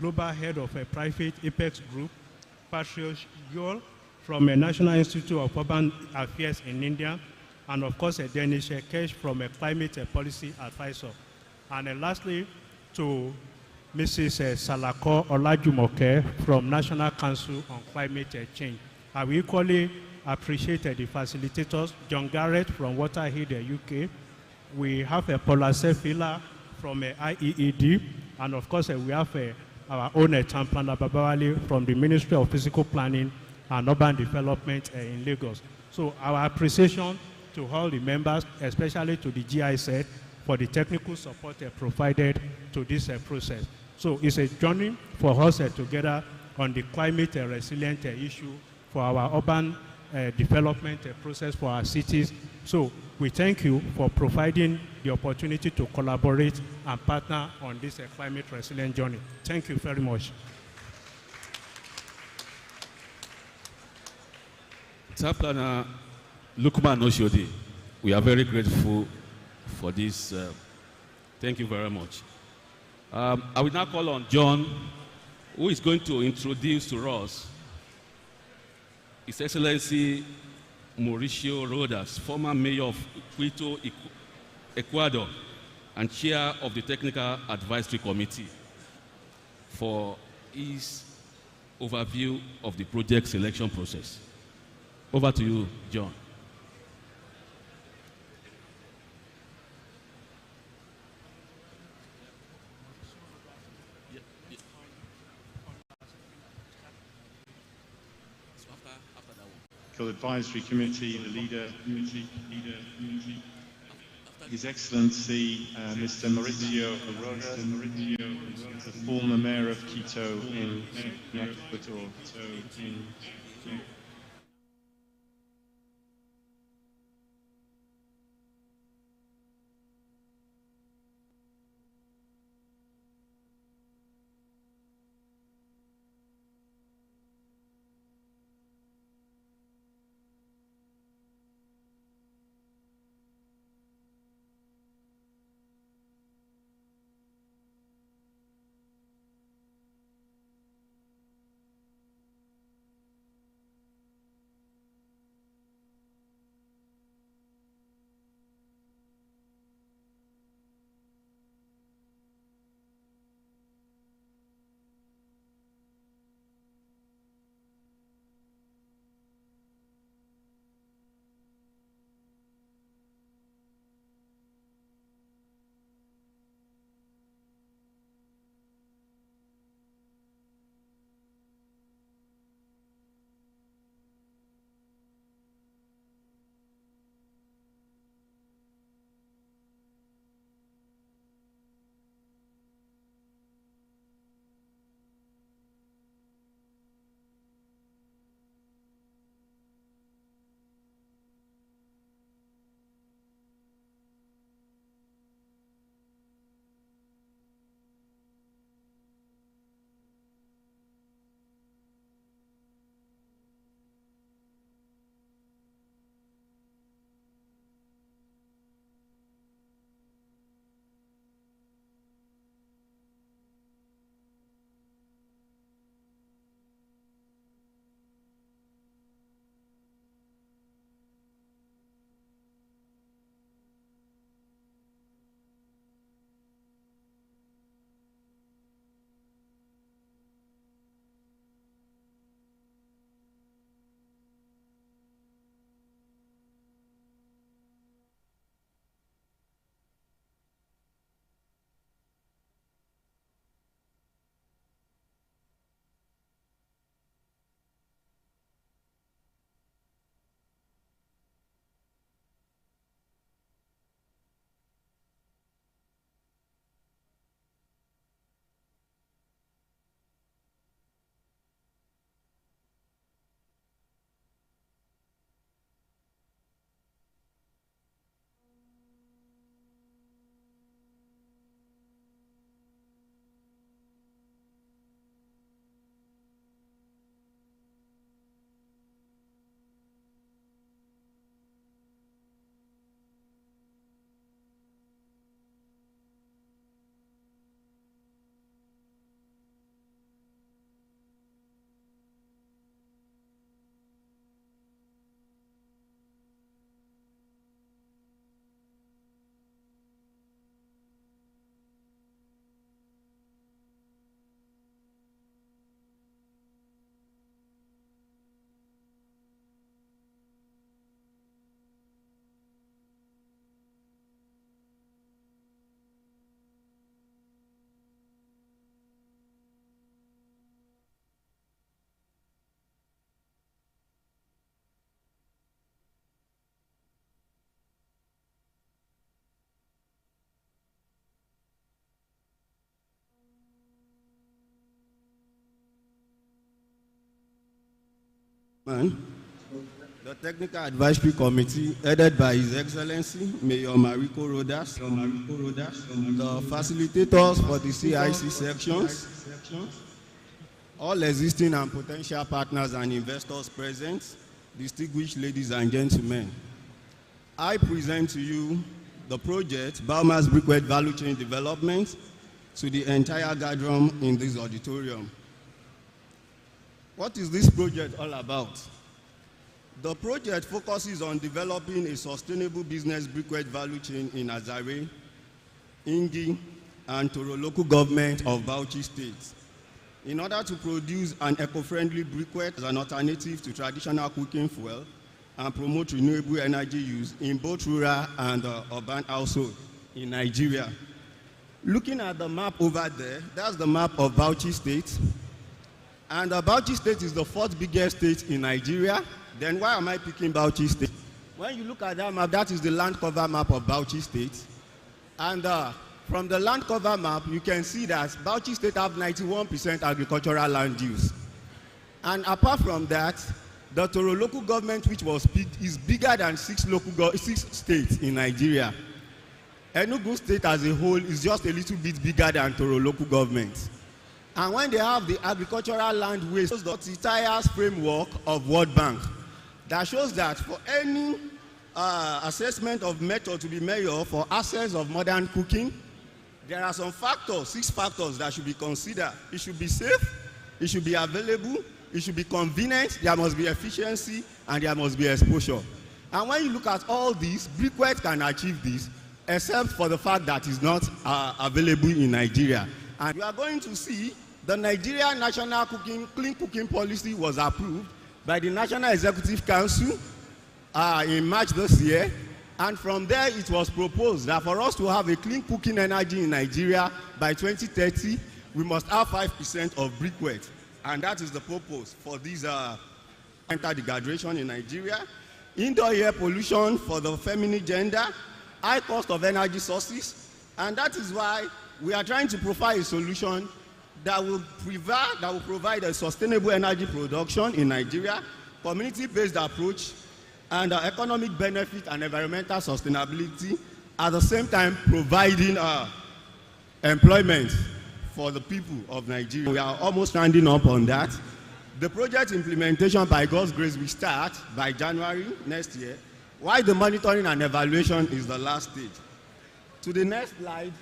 Global Head of Private Apex Group, Patriot Yol from National Institute of Urban Affairs in India, and of course, Danish Kesh from a Climate Policy Advisor. And lastly, to Mrs. Salako Olajumoke from National Council on Climate Change. I will equally appreciate the facilitators, John Garrett from Waterhead, UK. We have a Paula Sefila from IEED, and of course, we have our own Town Planner Babawale from the Ministry of Physical Planning and Urban Development in Lagos. So our appreciation to all the members, especially to the GIZ, for the technical support provided to this process. So it's a journey for us together on the climate resilient issue for our urban development process for our cities. So we thank you for providing the opportunity to collaborate and partner on this climate resilient journey. Thank you very much. Town Planner Lukman Oshodi, we are very grateful for this. Thank you very much. I will now call on John, who is going to introduce to us His Excellency Mauricio Rodas, former mayor of Quito, Ecuador, and chair of the Technical Advisory Committee, for his overview of the project selection process. Over to you, John. Advisory Committee, the leader, His Excellency Mr. Mauricio Rodas, the former mayor of Quito in Ecuador. The Technical Advisory Committee, headed by His Excellency Mayor Mariko Rodas, the facilitators for the CIC sections, all existing and potential partners and investors present, distinguished ladies and gentlemen, I present to you the project Biomass Briquette Value Chain Development to the entire gathering in this auditorium. What is this project all about? The project focuses on developing a sustainable business briquette value chain in Azare, Ingi, and Toro local government of Bauchi State in order to produce an eco-friendly briquette as an alternative to traditional cooking fuel and promote renewable energy use in both rural and urban households in Nigeria. Looking at the map over there, that's the map of Bauchi State. And Bauchi State is the fourth biggest state in Nigeria. Then why am I picking Bauchi State? When you look at that map, that is the land cover map of Bauchi State. And from the land cover map, you can see that Bauchi State have 91% agricultural land use. And apart from that, the Toro local government, which was picked, is bigger than six states in Nigeria. Enugu State as a whole is just a little bit bigger than Toro local government. And when they have the agricultural land waste, the entire framework of World Bank, that shows that for any assessment of method to be measured for access of modern cooking, there are some factors, 6 factors that should be considered. It should be safe, it should be available, it should be convenient, there must be efficiency, and there must be exposure. And when you look at all these, briquette can achieve this, except for the fact that it's not available in Nigeria. And you are going to see the Nigeria National Clean Cooking Policy was approved by the National Executive Council in March this year. And from there, it was proposed that for us to have a clean cooking energy in Nigeria by 2030, we must have 5% of briquette. And that is the purpose for these enter the graduation in Nigeria. Indoor air pollution for the feminine gender, high cost of energy sources. And that is why we are trying to provide a solution that will provide a sustainable energy production in Nigeria, community-based approach, and economic benefit and environmental sustainability, at the same time providing employment for the people of Nigeria. We are almost rounding up on that. The project implementation, by God's grace, will start by January next year, while the monitoring and evaluation is the last stage. To the next slide.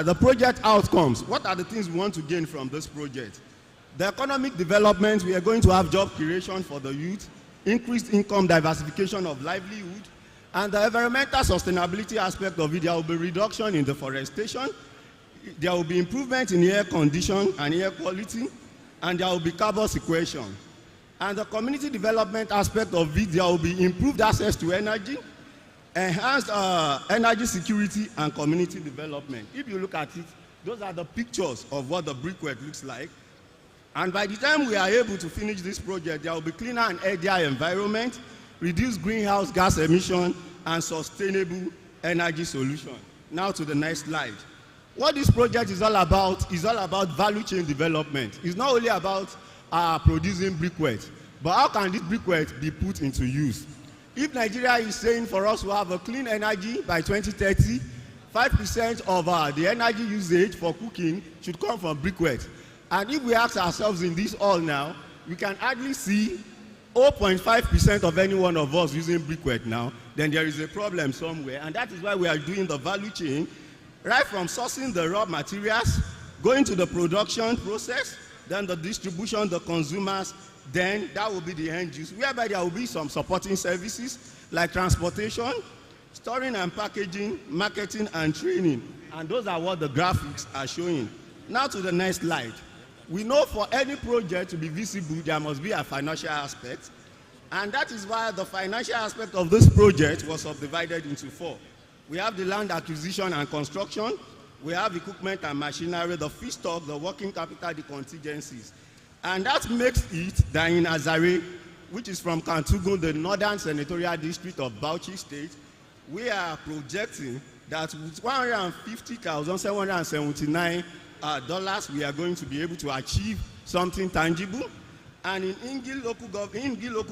The project outcomes. What are the things we want to gain from this project? The economic development, we are going to have job creation for the youth, increased income diversification of livelihood, and the environmental sustainability aspect of it, there will be reduction in deforestation, there will be improvement in air condition and air quality, and there will be carbon sequestration. And the community development aspect of it, there will be improved access to energy, enhanced energy security, and community development. If you look at it, those are the pictures of what the briquette looks like. And by the time we are able to finish this project, there will be cleaner and healthier environment, reduced greenhouse gas emission, and sustainable energy solution. Now to the next slide. What this project is all about value chain development. It's not only about producing briquette, but how can this briquette be put into use? If Nigeria is saying for us to have a clean energy by 2030, 5% of the energy usage for cooking should come from briquette. And if we ask ourselves in this hall now, we can hardly see 0.5% of any one of us using briquette now, then there is a problem somewhere. And that is why we are doing the value chain, right from sourcing the raw materials, going to the production process, then the distribution, the consumers, then that will be the end use, whereby there will be some supporting services like transportation, storing and packaging, marketing and training. And those are what the graphics are showing. Now to the next slide. We know for any project to be visible, there must be a financial aspect. And that is why the financial aspect of this project was subdivided into 4. We have the land acquisition and construction, we have equipment and machinery, the feedstock, the working capital, the contingencies. And that makes it that in Azare, which is from Kantugun, the northern senatorial district of Bauchi State, we are projecting that with $150,779, we are going to be able to achieve something tangible. And in Ingi local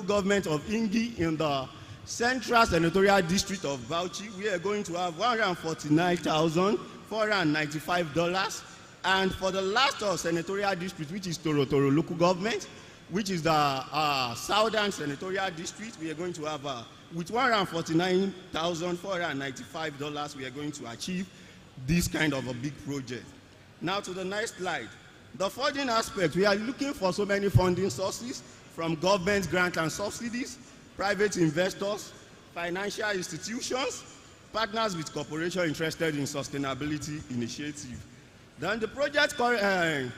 government of Ingi in the Central Senatorial District of Bauchi, we are going to have $149,495. And for the last senatorial district, which is Toro local government, which is the Southern Senatorial District, we are going to have, with $149,495, we are going to achieve this kind of a big project. Now to the next slide. The funding aspect, we are looking for so many funding sources from government grants and subsidies, private investors, financial institutions, partners with corporations interested in sustainability initiative. Then the project current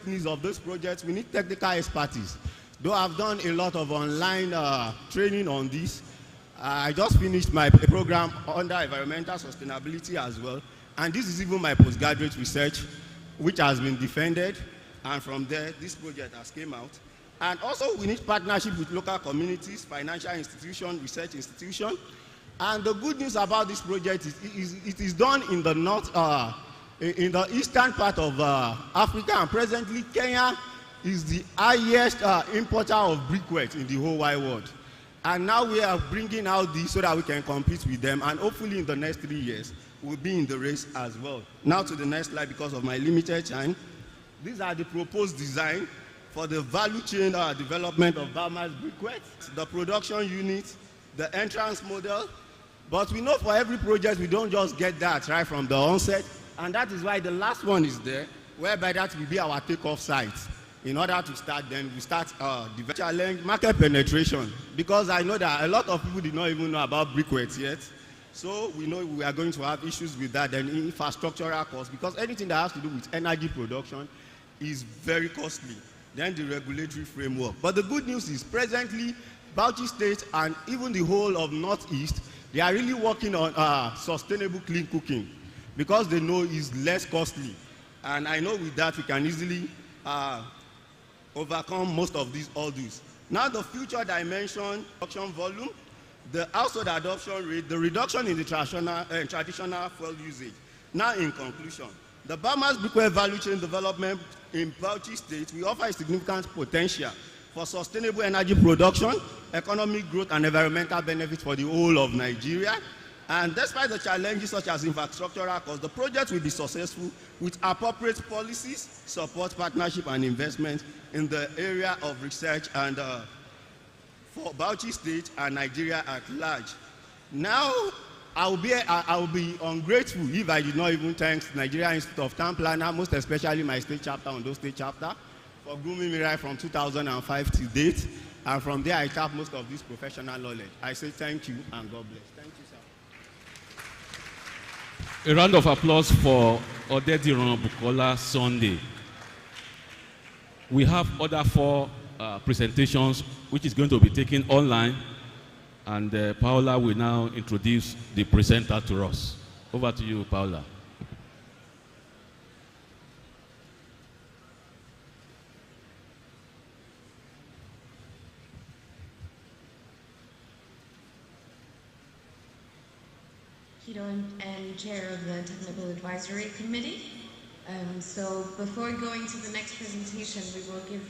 needs of those projects, we need technical expertise. Though I've done a lot of online training on this, I just finished my program under environmental sustainability as well. And this is even my postgraduate research, which has been defended. And from there, this project has came out. And also, we need partnership with local communities, financial institutions, research institutions. And the good news about this project is it is done in the in the eastern part of Africa, and presently Kenya is the highest importer of briquettes in the whole wide world. And now we are bringing out this so that we can compete with them, and hopefully in the next 3 years, we'll be in the race as well. Now to the next slide, because of my limited time. These are the proposed design for the value chain development of biomass briquettes, the production unit, the entrance model. But we know for every project, we don't just get that right from the onset. And that is why the last one is there, whereby that will be our takeoff site. In order to start, then we start the challenge market penetration, because I know that a lot of people did not even know about briquettes yet. So we know we are going to have issues with that, and infrastructural costs, because anything that has to do with energy production is very costly. Then the regulatory framework. But the good news is presently, Bauchi State and even the whole of Northeast, they are really working on sustainable clean cooking, because they know it's less costly. And I know with that we can easily overcome most of these odds. Now the future dimension, production volume, the household adoption rate, the reduction in the traditional fuel usage. Now in conclusion, the biomass briquette value chain development in Bauchi State will offer a significant potential for sustainable energy production, economic growth, and environmental benefits for the whole of Nigeria. And despite the challenges such as infrastructural costs, the project will be successful with appropriate policies, support, partnership, and investment in the area of research and for Bauchi State and Nigeria at large. Now, I will be ungrateful if I did not even thank Nigeria Institute of Town Planner, most especially my state chapter, Ondo State chapter, for grooming me right from 2005 to date. And from there, I tap most of this professional knowledge. I say thank you and God bless. Thank you, sir. A round of applause for Odediran Bukola Sunday. We have other 4 presentations which is going to be taken online, and Paula will now introduce the presenter to us. Over to you, Paula. Kido and Chair of the Technical Advisory Committee. So before going to the next presentation, we will give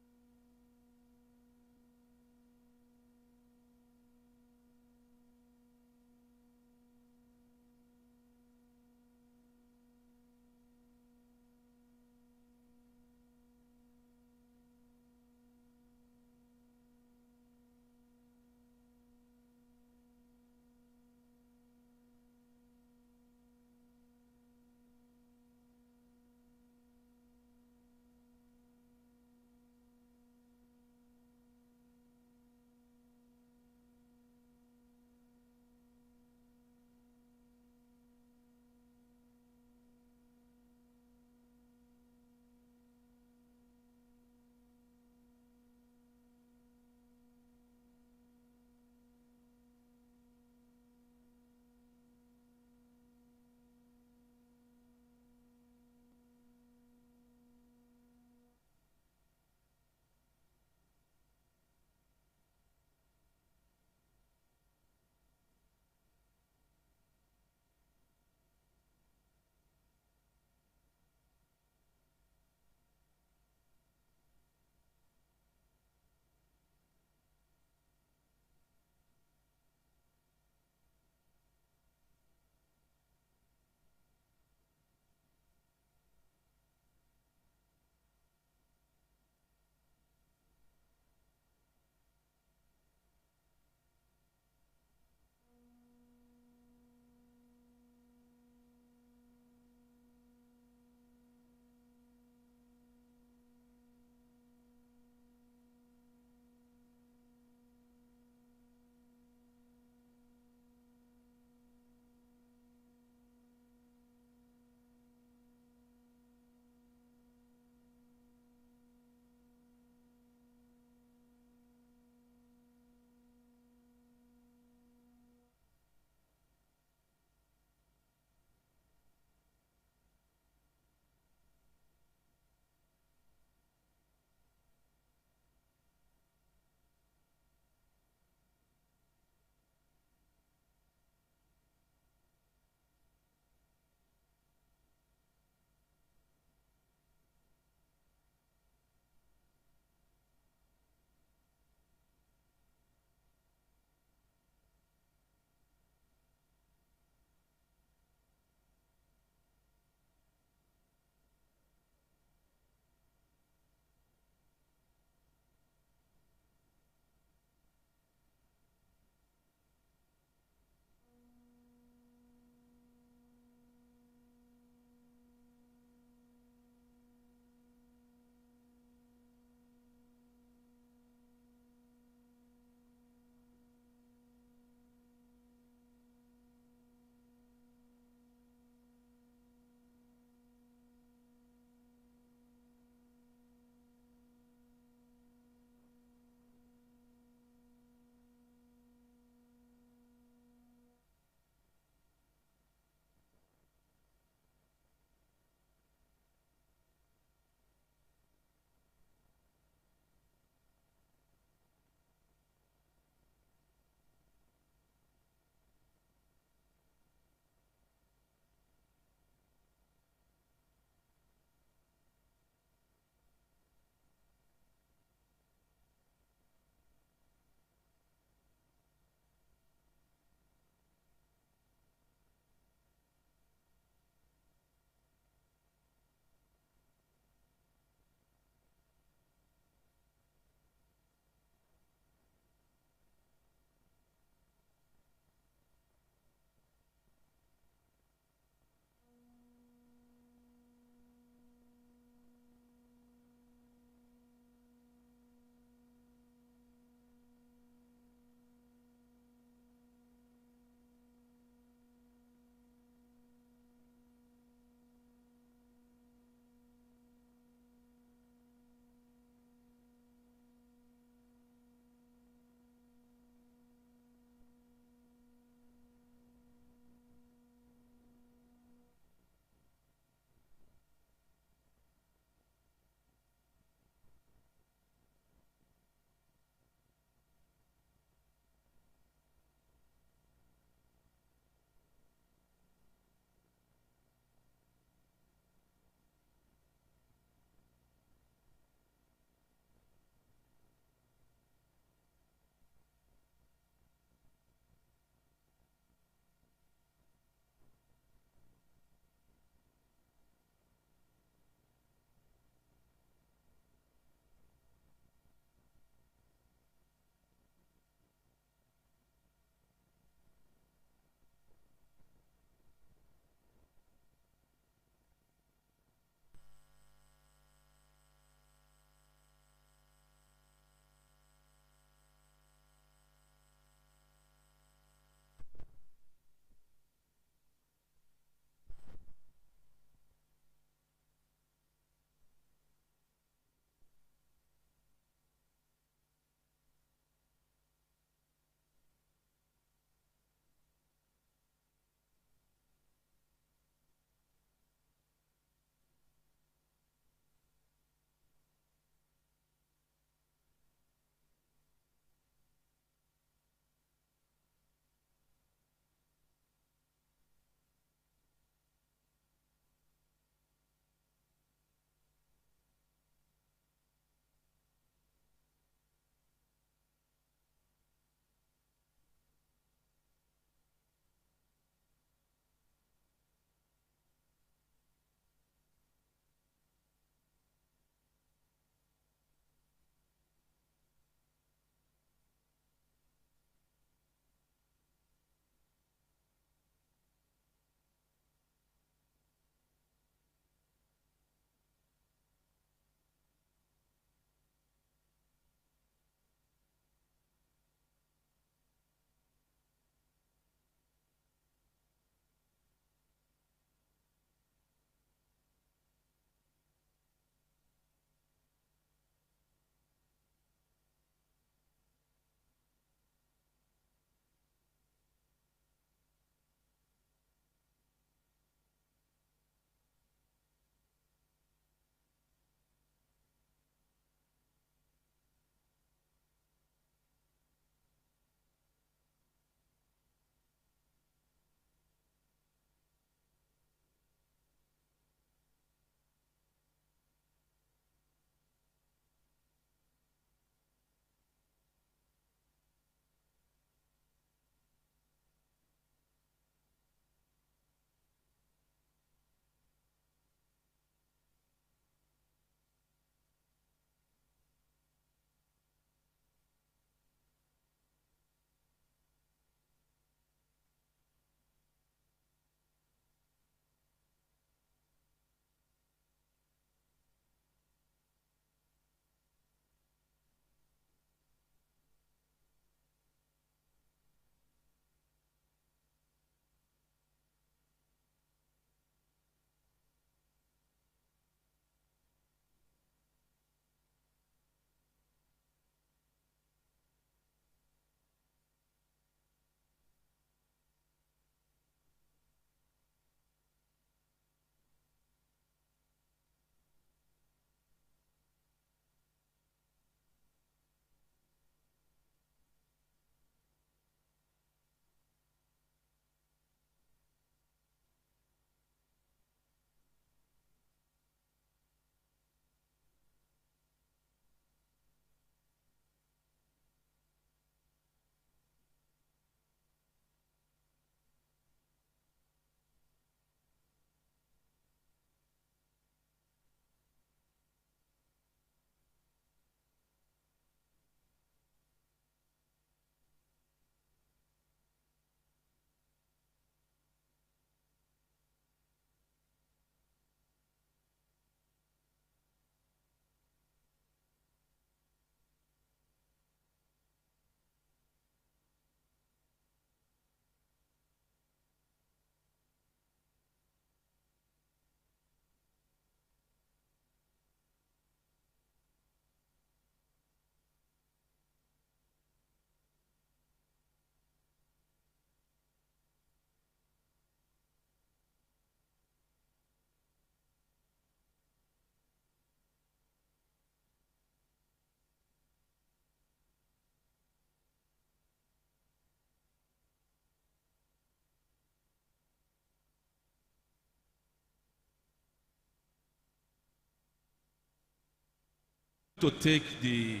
to take the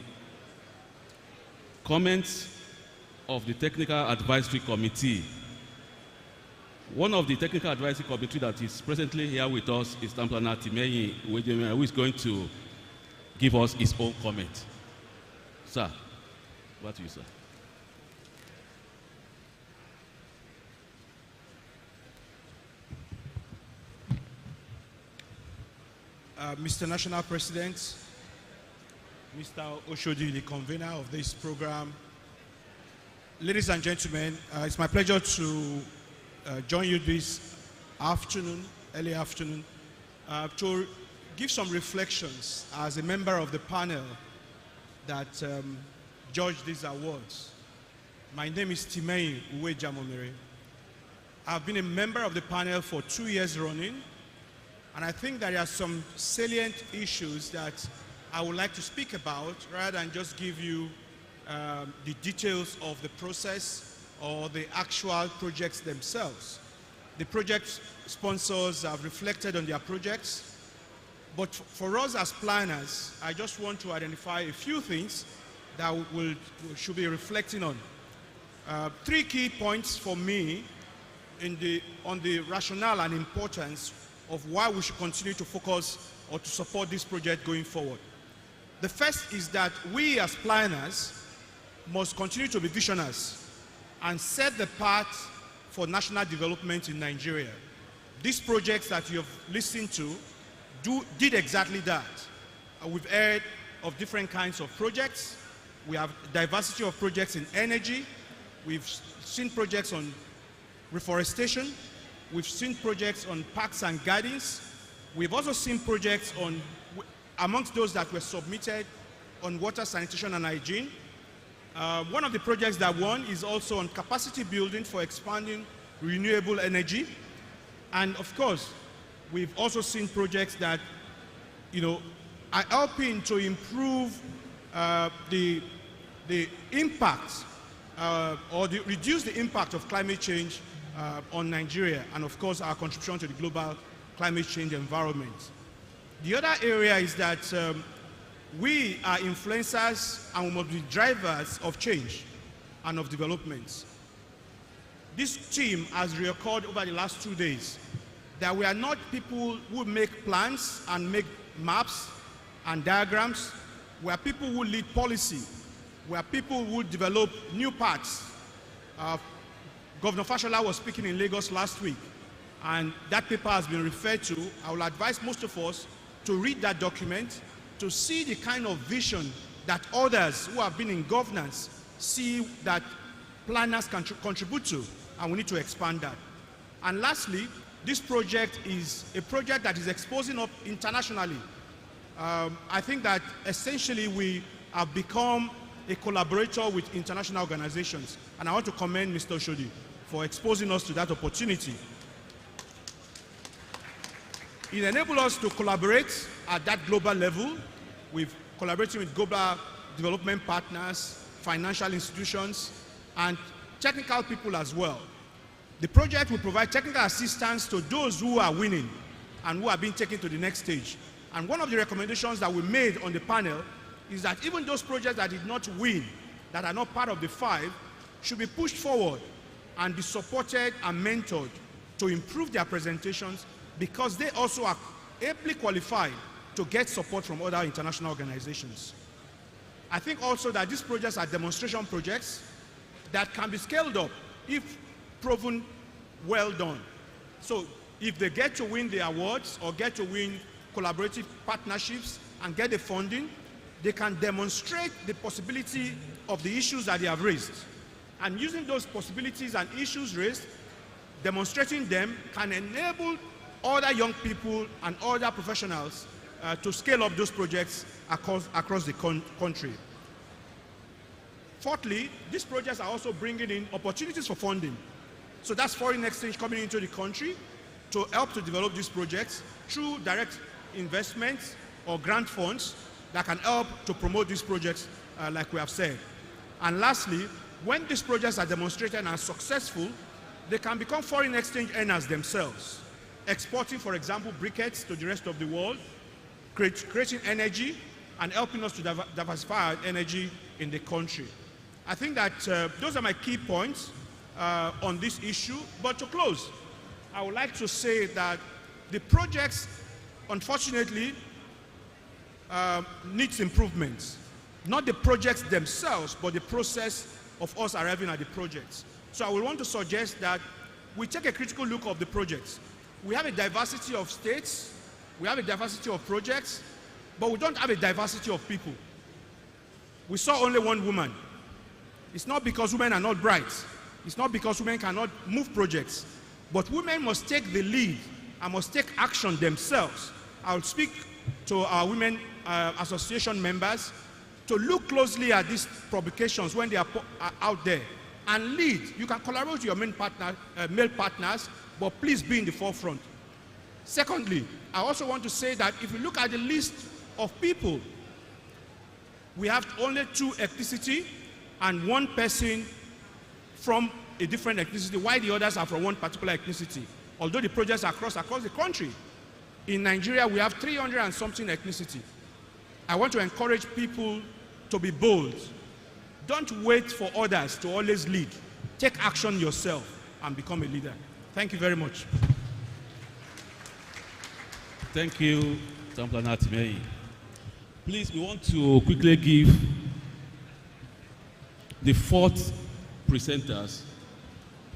comments of the Technical Advisory Committee. One of the Technical Advisory Committee that is presently here with us is Town Planner Timeyin Uwejemi, who is going to give us his own comment. Sir, what to you, sir? Mr. National President, Mr. Oshodi, the convener of this program, ladies and gentlemen, it's my pleasure to join you this afternoon, early afternoon, to give some reflections as a member of the panel that judged these awards. My name is Timeyin Uwejemi. I've been a member of the panel for 2 years running, and I think there are some salient issues that I would like to speak about rather than just give you the details of the process or the actual projects themselves. The project sponsors have reflected on their projects, but for us as planners, I just want to identify a few things that we should be reflecting on. 3 key points for me on the rationale and importance of why we should continue to focus or to support this project going forward. The first is that we as planners must continue to be visionaries and set the path for national development in Nigeria. These projects that you have listened to did exactly that. We've heard of different kinds of projects. We have diversity of projects in energy. We've seen projects on reforestation. We've seen projects on parks and gardens. We've also seen projects on, amongst those that were submitted, on water, sanitation, and hygiene. One of the projects that won is also on capacity building for expanding renewable energy. And of course, we've also seen projects that, are helping to improve the impact or reduce the impact of climate change on Nigeria, and of course our contribution to the global climate change environment. The other area is that we are influencers and we must be drivers of change and of development. This team has reoccurred over the last 2 days that we are not people who make plans and make maps and diagrams. We are people who lead policy. We are people who develop new paths. Governor Fashola was speaking in Lagos last week, and that paper has been referred to. I will advise most of us to read that document, to see the kind of vision that others who have been in governance see that planners can contribute to, and we need to expand that. And lastly, this project is a project that is exposing up internationally. I think that essentially we have become a collaborator with international organizations, and I want to commend Mr. Oshodi for exposing us to that opportunity. It enabled us to collaborate at that global level. We've collaborated with global development partners, financial institutions, and technical people as well. The project will provide technical assistance to those who are winning and who are being taken to the next stage. And one of the recommendations that we made on the panel is that even those projects that did not win, that are not part of the 5, should be pushed forward and be supported and mentored to improve their presentations, because they also are ably qualified to get support from other international organizations. I think also that these projects are demonstration projects that can be scaled up if proven well done. So if they get to win the awards or get to win collaborative partnerships and get the funding, they can demonstrate the possibility of the issues that they have raised. And using those possibilities and issues raised, demonstrating them can enable other young people and other professionals to scale up those projects across the country. Fourthly, these projects are also bringing in opportunities for funding. So that's foreign exchange coming into the country to help to develop these projects through direct investments or grant funds that can help to promote these projects like we have said. And lastly, when these projects are demonstrated and are successful, they can become foreign exchange earners themselves, exporting, for example, briquettes to the rest of the world, creating energy, and helping us to diversify our energy in the country. I think that those are my key points on this issue. But to close, I would like to say that the projects, unfortunately, needs improvements. Not the projects themselves, but the process of us arriving at the projects. So I would want to suggest that we take a critical look of the projects. We have a diversity of states, we have a diversity of projects, but we don't have a diversity of people. We saw only one woman. It's not because women are not bright. It's not because women cannot move projects. But women must take the lead and must take action themselves. I'll speak to our women association members to look closely at these publications when they are out there and lead. You can collaborate with your male partners, but please be in the forefront. Secondly, I also want to say that if you look at the list of people, we have only 2 ethnicity and 1 person from a different ethnicity, while the others are from one particular ethnicity. Although the projects are across the country. In Nigeria, we have 300 and something ethnicity. I want to encourage people to be bold. Don't wait for others to always lead. Take action yourself and become a leader. Thank you very much. Thank you, Town Planner Timei. Please, we want to quickly give the 4th presenters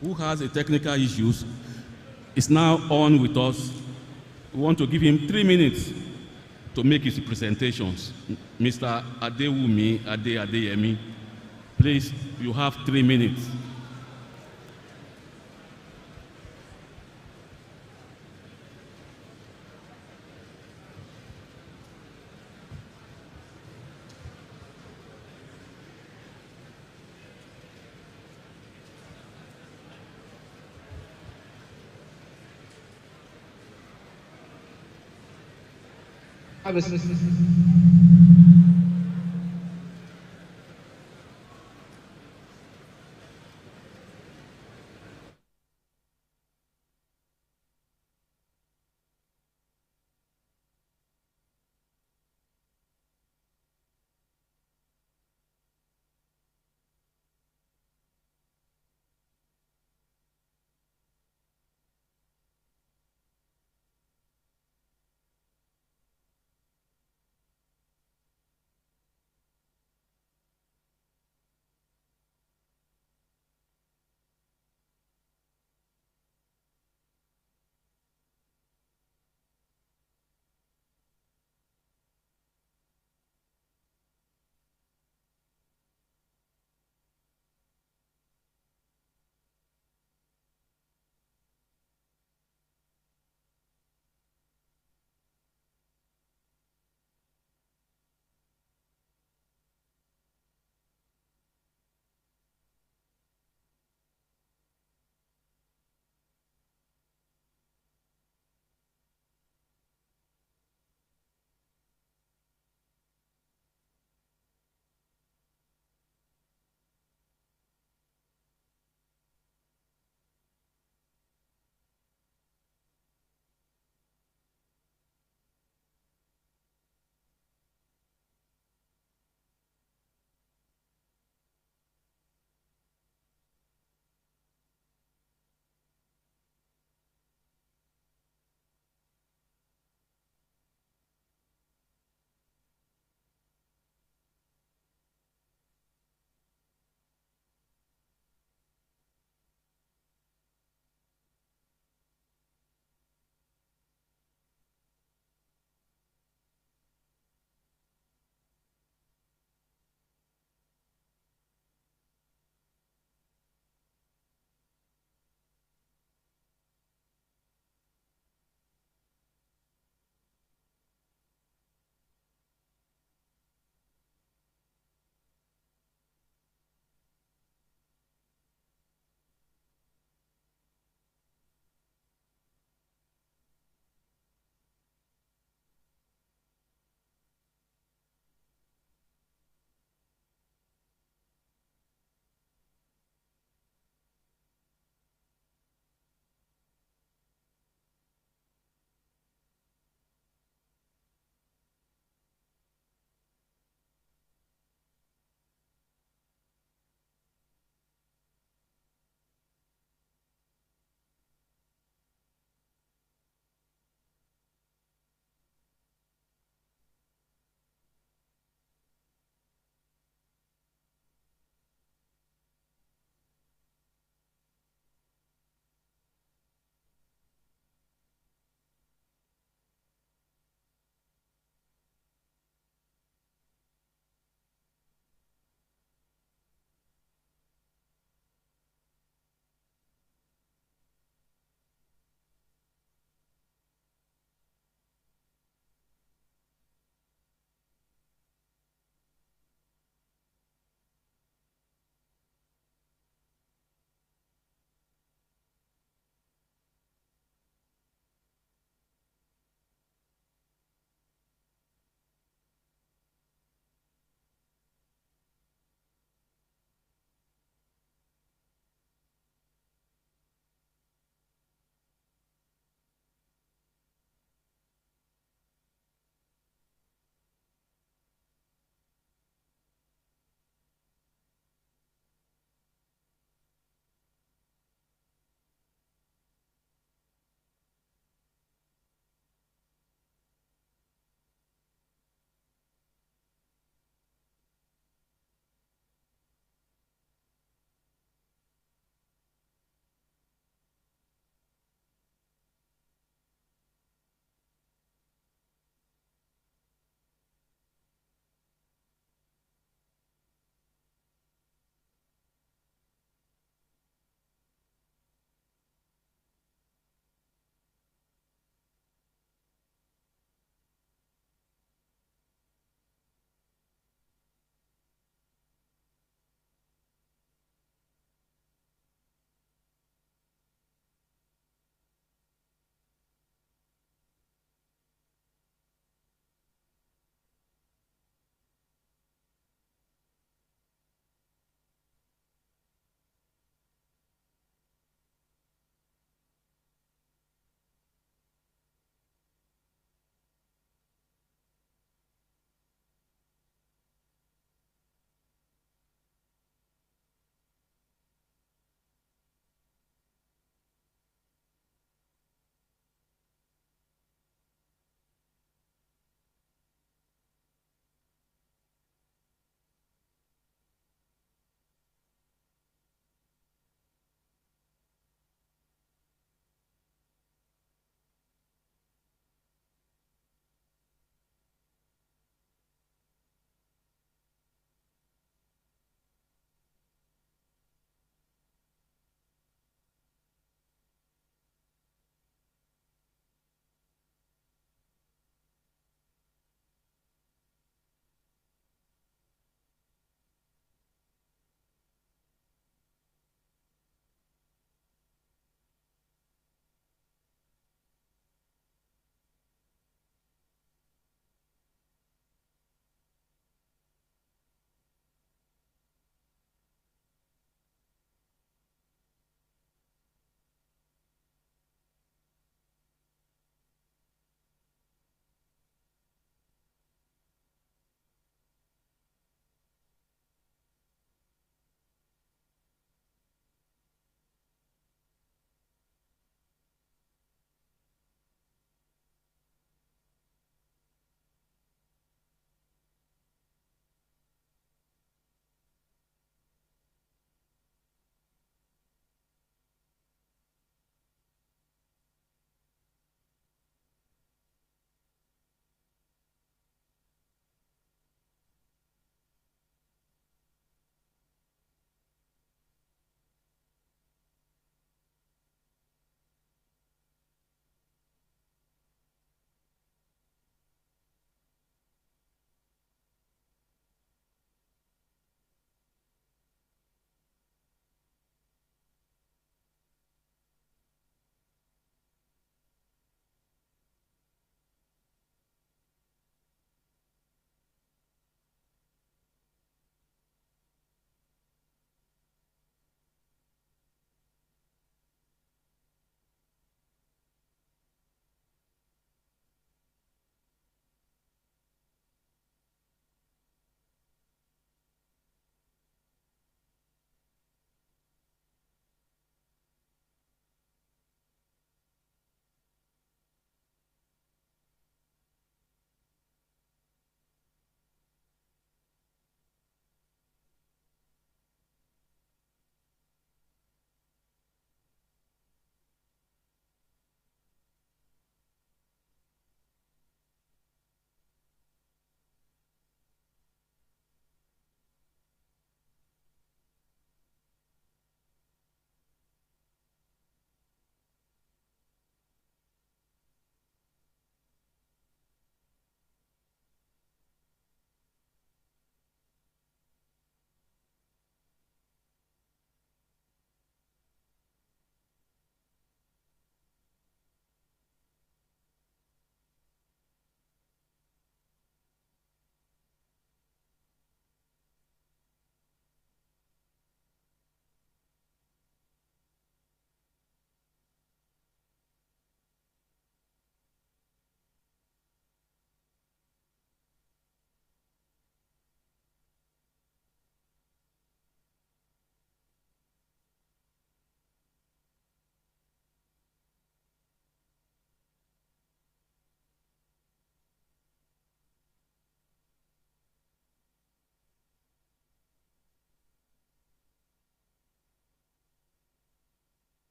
who has a technical issues is now on with us. We want to give him 3 minutes to make his presentations. Mr. Adewumi Adeyemi, please, you have 3 minutes.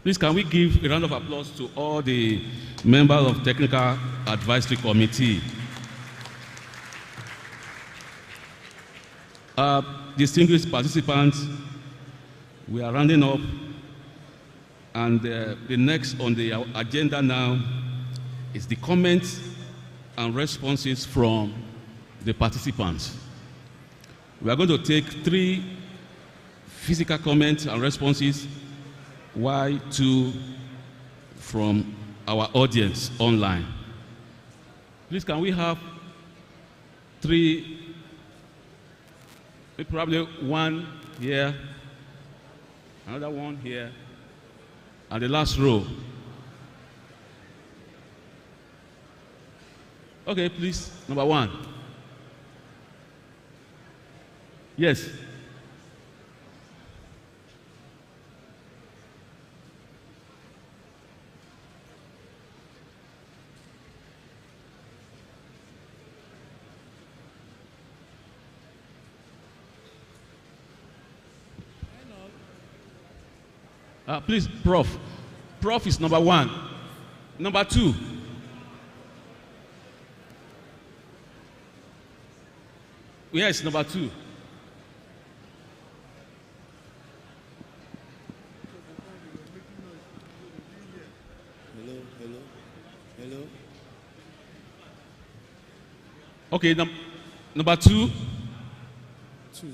Please, can we give a round of applause to all the members of Technical Advisory Committee? Distinguished participants, we are rounding up, and the next on the agenda now is the comments and responses from the participants. We are going to take 3 physical comments and responses, while 2 from our audience online. Please, can we have 3, probably 1 here, another 1 here, and the last row. Okay, please, number 1. Yes. Please, Prof. Prof is number 1. Number 2. Yes, number 2. Hello. Okay, number 2. 2.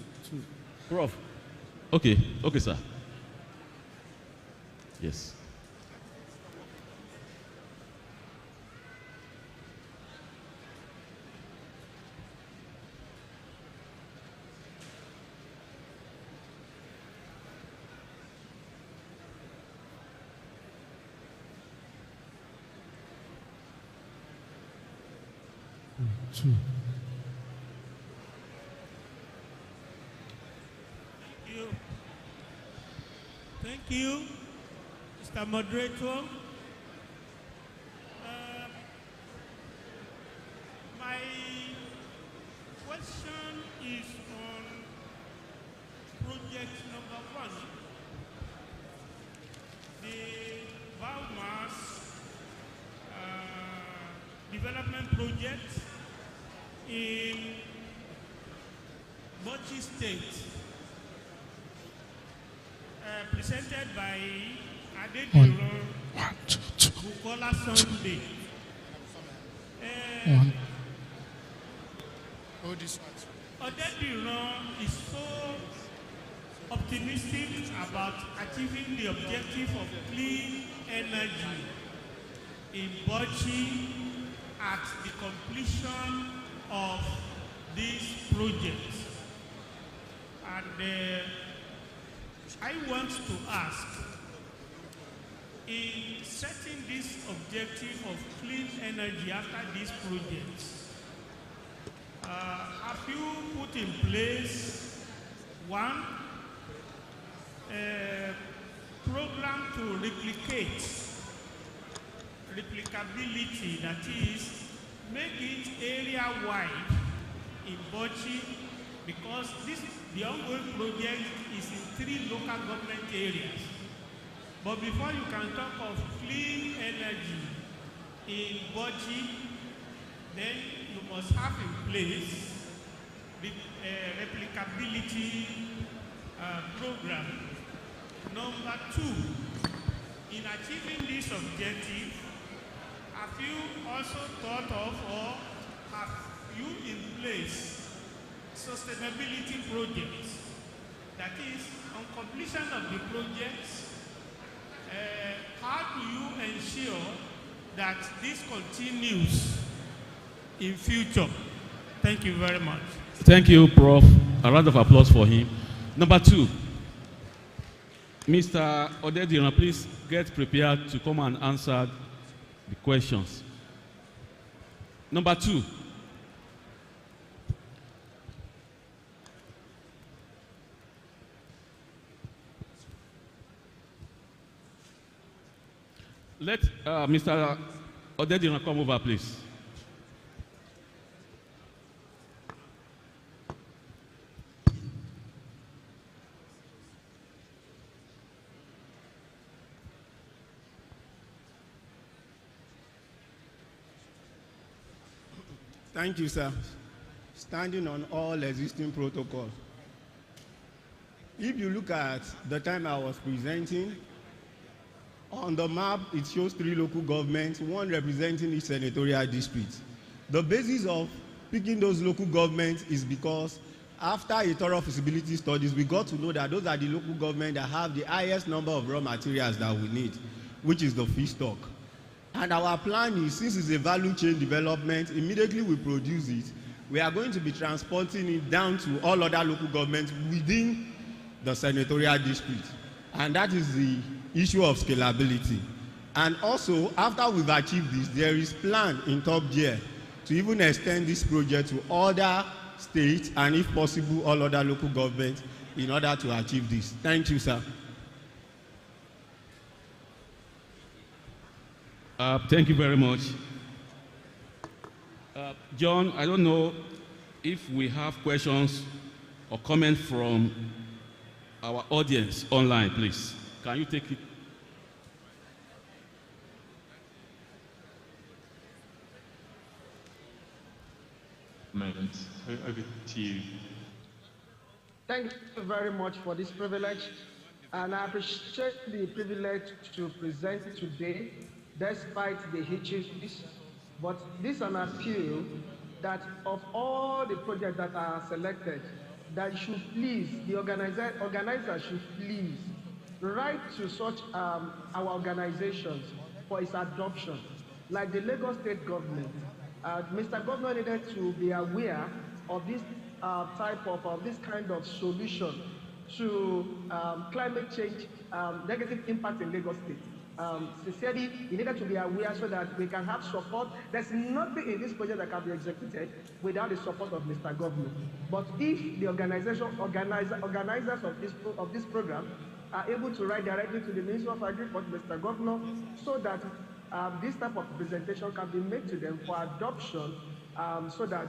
Prof. Okay, sir. Yes. Thank you, Mr. Moderator. My question is on project number 1, the biomass development project in Bauchi State, presented by Adediro Bukola Sunday. Adediro is so optimistic about achieving the objective of clean energy in Bauchi at the completion of this project. And I want to ask, in setting this objective of clean energy after this project, have you put in place, 1, a program to replicability, that is, make it area-wide in Bauchi, because the ongoing project is in 3 local government areas. But before you can talk of clean energy in Bauchi, then you must have in place the replicability program. Number 2, in achieving this objective, have you also thought of, or have you in place, sustainability projects? That is, on completion of the projects, how do you ensure that this continues in future? Thank you very much. Thank you, Prof. A round of applause for him. Number 2, Mr. Odedina, please get prepared to come and answer the questions. Number 2. Let Mr. Odedina come over, please. Thank you, sir. Standing on all existing protocols. If you look at the time I was presenting, on the map it shows 3 local governments, 1 representing each senatorial district. The basis of picking those local governments is because after a thorough feasibility studies, we got to know that those are the local governments that have the highest number of raw materials that we need, which is the feedstock. And our plan is, since it's a value chain development, immediately we produce it, we are going to be transporting it down to all other local governments within the senatorial district. And that is the issue of scalability. And also, after we've achieved this, there is plan in top gear to even extend this project to other states and, if possible, all other local governments in order to achieve this. Thank you, sir. Thank you very much. John, I don't know if we have questions or comments from our audience online, please. Can you take it? Moment. Over to you. Thank you very much for this privilege, and I appreciate the privilege to present today, despite the hitches. But this is an appeal that of all the projects that are selected, that should please, the organizer should please write to such our organizations for its adoption, like the Lagos State government. Mr. Governor needed to be aware of this this kind of solution to climate change negative impact in Lagos State. Sincerely, he needed to be aware so that we can have support. There's nothing in this project that can be executed without the support of Mr. Governor. But if the organizers of this program are able to write directly to the Minister of Agriculture, Mr. Governor, so that this type of presentation can be made to them for adoption, so that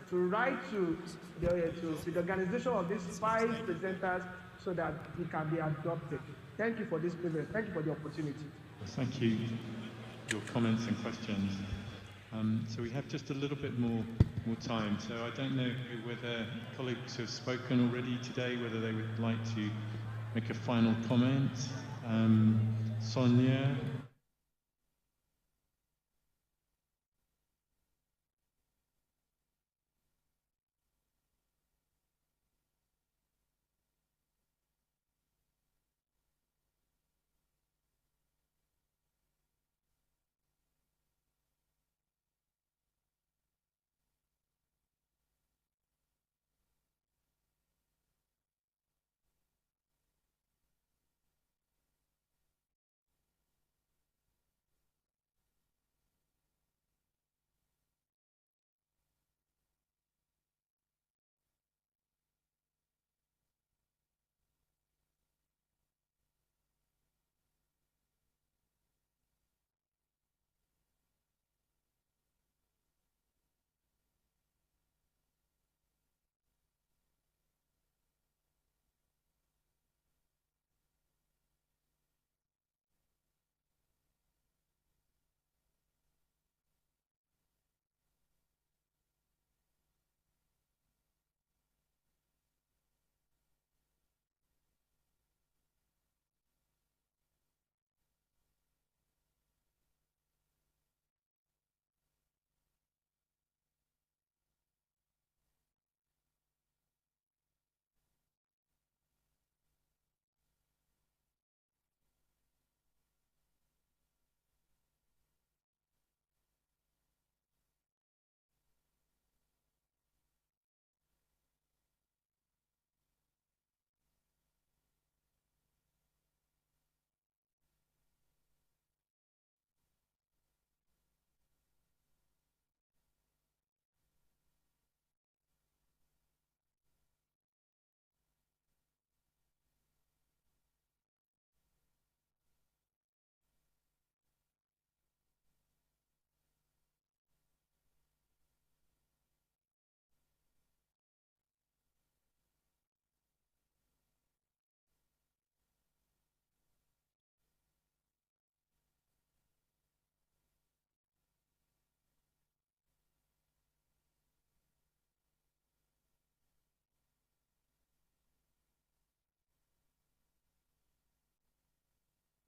to write to the organization of these 5 presenters so that it can be adopted. Thank you for this privilege. Thank you for the opportunity. Thank you for your comments and questions. So we have just a little bit more time. So I don't know whether colleagues who have spoken already today, whether they would like to make a final comment. Sonia.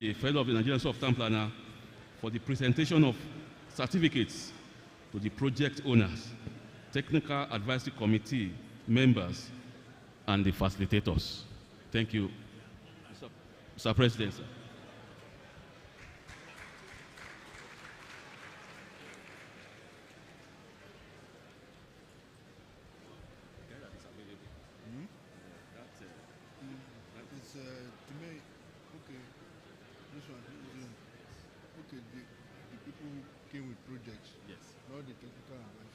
a fellow of the Nigerian Institute of Town Planner, for the presentation of certificates to the project owners, technical advisory committee members, and the facilitators. Thank you, Mr. President. Sir. Okay, the people who came with projects. Yes. Not the technical advisors.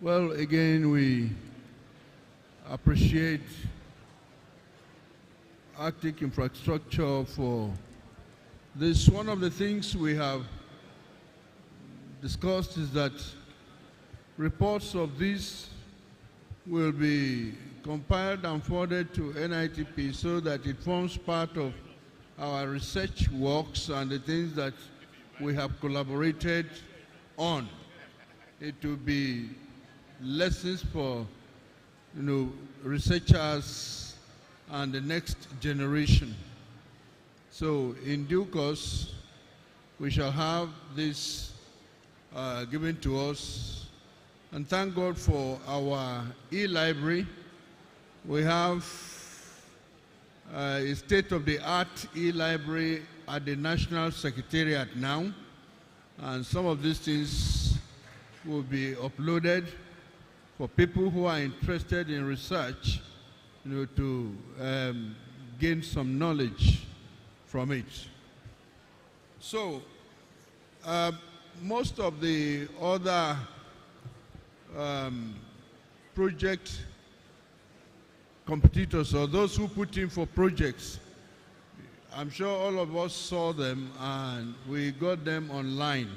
Well, again, we appreciate Arctic Infrastructure for this. One of the things we have discussed is that reports of this will be compiled and forwarded to NITP so that it forms part of our research works and the things that we have collaborated on. It will be lessons for, researchers and the next generation. So in due course, we shall have this given to us. And thank God for our e-library. We have a state-of-the-art e-library at the National Secretariat now. And some of these things will be uploaded for people who are interested in research, to gain some knowledge from it. So, most of the other project competitors or those who put in for projects, I'm sure all of us saw them and we got them online.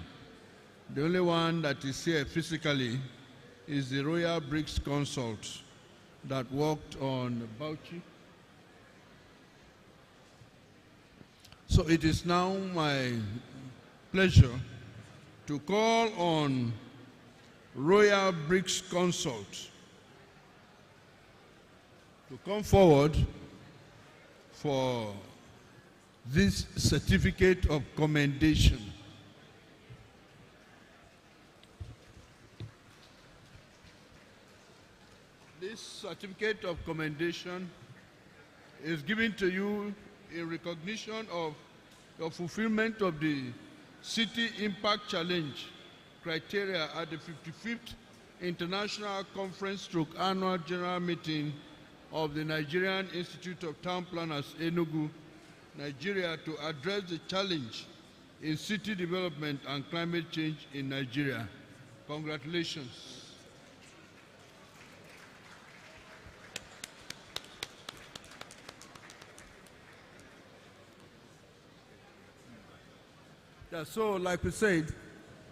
The only one that is here physically is the Royal Bricks Consult that worked on Bauchi. So it is now my pleasure to call on Royal Bricks Consult to come forward for this certificate of commendation. This certificate of commendation is given to you in recognition of your fulfillment of the City Impact Challenge criteria at the 55th International Conference / Annual General Meeting of the Nigerian Institute of Town Planners, Enugu, Nigeria, to address the challenge in city development and climate change in Nigeria. Congratulations. Yeah, so like we said,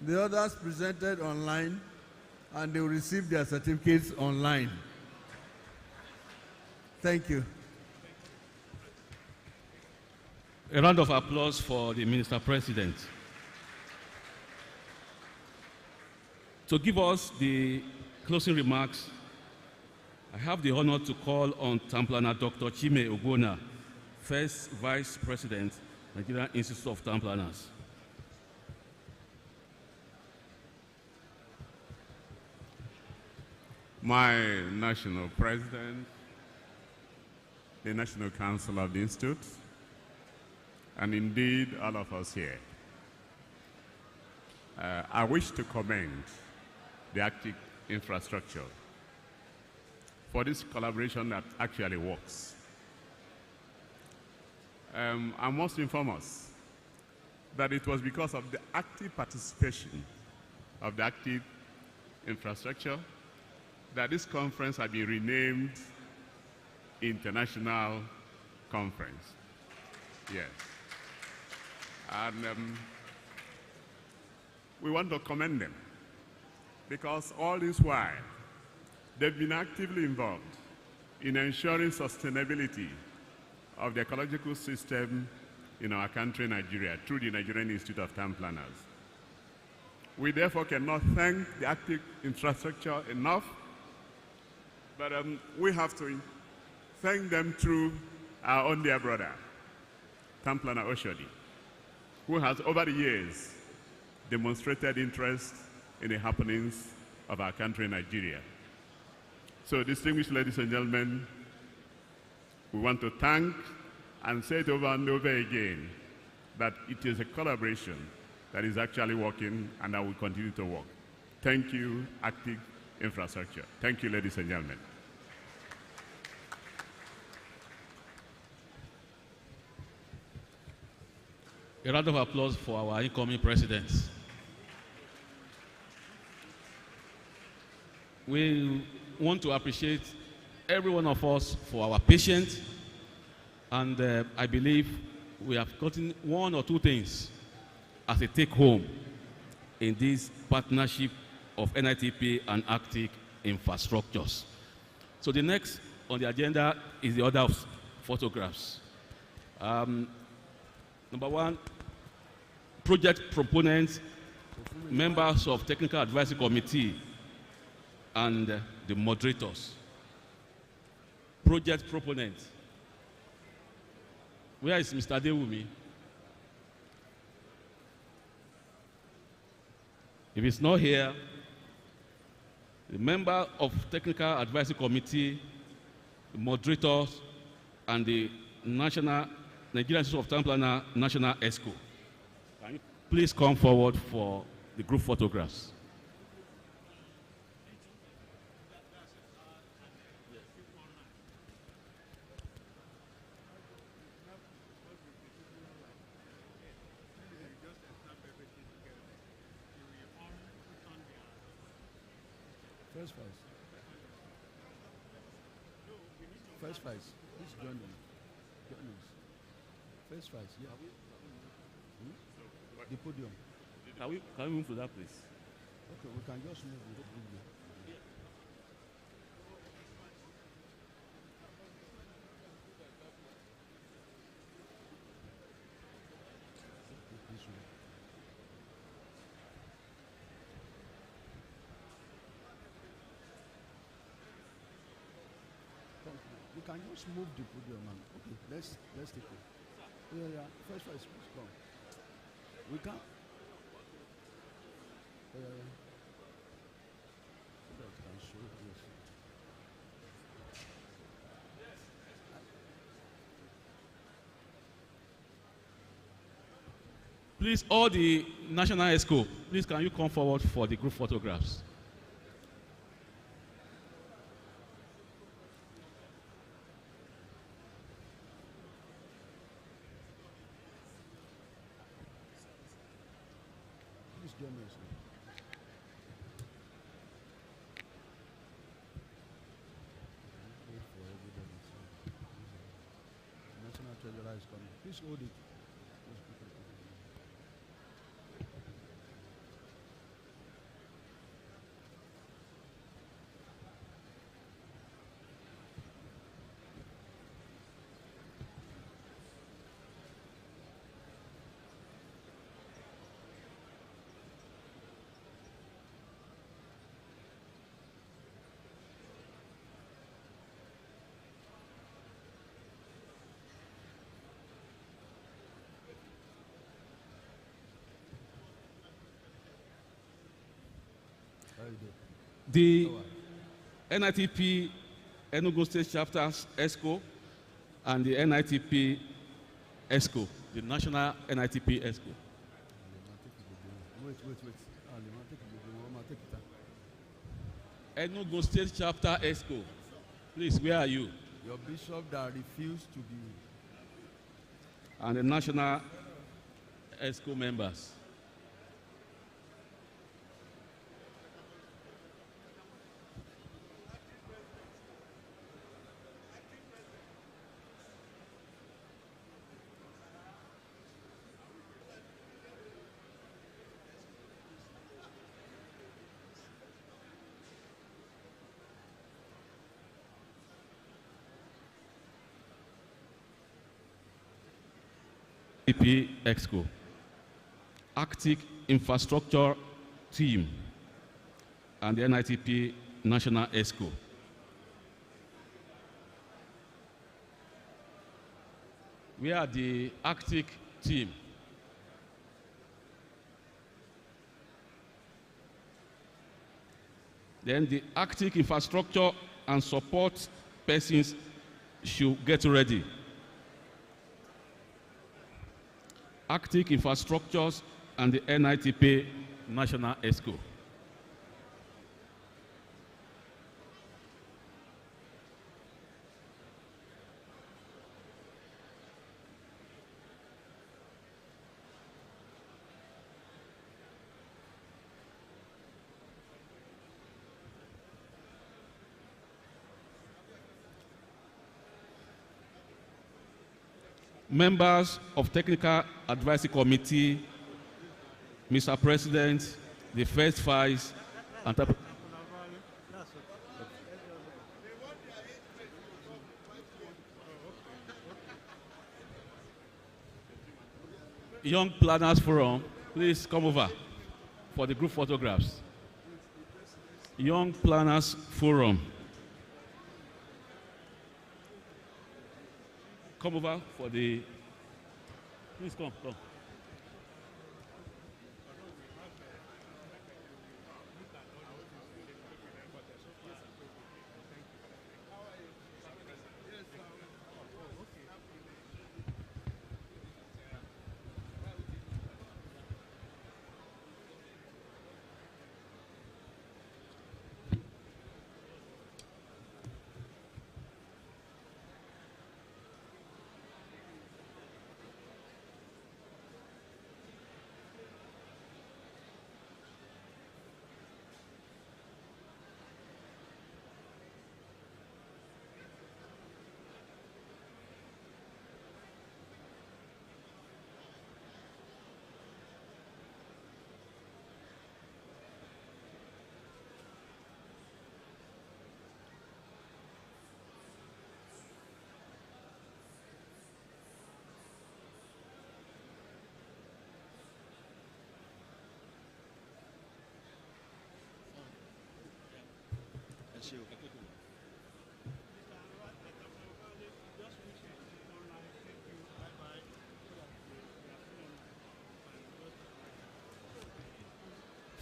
the others presented online and they will receive their certificates online. Thank you. A round of applause for the Minister President. To give us the closing remarks, I have the honor to call on Town Planner Dr. Chime Ogbonna, First Vice President, Nigerian Institute of Town Planners. My National President, the National Council of the Institute, and indeed all of us here. I wish to commend the Arctic Infrastructure for this collaboration that actually works. I must inform us that it was because of the active participation of the Arctic Infrastructure that this conference had been renamed International Conference. Yes. And we want to commend them because all this while they've been actively involved in ensuring sustainability of the ecological system in our country, Nigeria, through the Nigerian Institute of Town Planners. We therefore cannot thank the Arctic Infrastructure enough But we have to thank them through our own dear brother, Town Planner Oshodi, who has over the years demonstrated interest in the happenings of our country, Nigeria. So, distinguished ladies and gentlemen, we want to thank and say it over and over again that it is a collaboration that is actually working and that will continue to work. Thank you, Active Infrastructure. Thank you, ladies and gentlemen. A round of applause for our incoming president. We want to appreciate every one of us for our patience, and I believe we have gotten one or two things as a take-home in this partnership of NITP and Arctic Infrastructures. So the next on the agenda is the order of photographs. Number one, project proponents, members of Technical Advisory Committee, and the moderators. Project proponents. Where is Mr. Adewumi? If he's not here, the member of Technical Advisory Committee, the moderators, and the Nigerian Institute of Town Planner National ESCO. Can you please come forward for the group photographs? First phase. Please join them. Join us. First phase, yeah. The podium. Can we move to that place? Okay, we can just move the podium. This way. We can just move the podium, man. Okay, let's take it. Yeah. First, please come. We can. So that can show this. Please, all the National ESCO, please can you come forward for the group photographs? National Treasurer is coming. Please hold it. The NITP Enugu State Chapters ESCO and the NITP ESCO, the National NITP ESCO. Wait. Enugu State Chapter ESCO. Please, where are you? Your bishop that refused to be. And the National ESCO members. NITP ESCO, Arctic Infrastructure Team, and the NITP National ESCO. We are the Arctic team. Then the Arctic infrastructure and support persons should get ready. Arctic infrastructures and the NITP National ESCO. Members of Technical Advisory Committee, Mr. President, the first vice, and Young Planners Forum, please come over for the group photographs. Young Planners Forum. Come over for the, please come.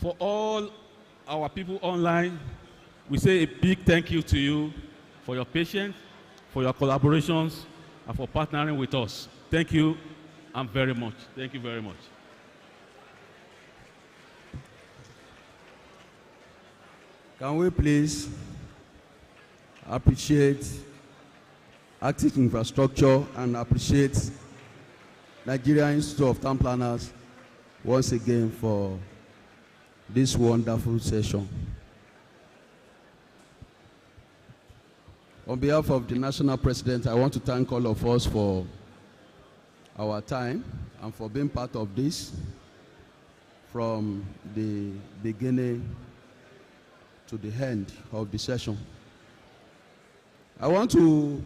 For all our people online, we say a big thank you to you for your patience, for your collaborations, and for partnering with us. Thank you and very much. Thank you very much. Can we please appreciate Arctic Infrastructure and appreciate Nigeria Institute of Town Planners once again for this wonderful session. On behalf of the National President, I want to thank all of us for our time and for being part of this from the beginning to the end of the session. I want to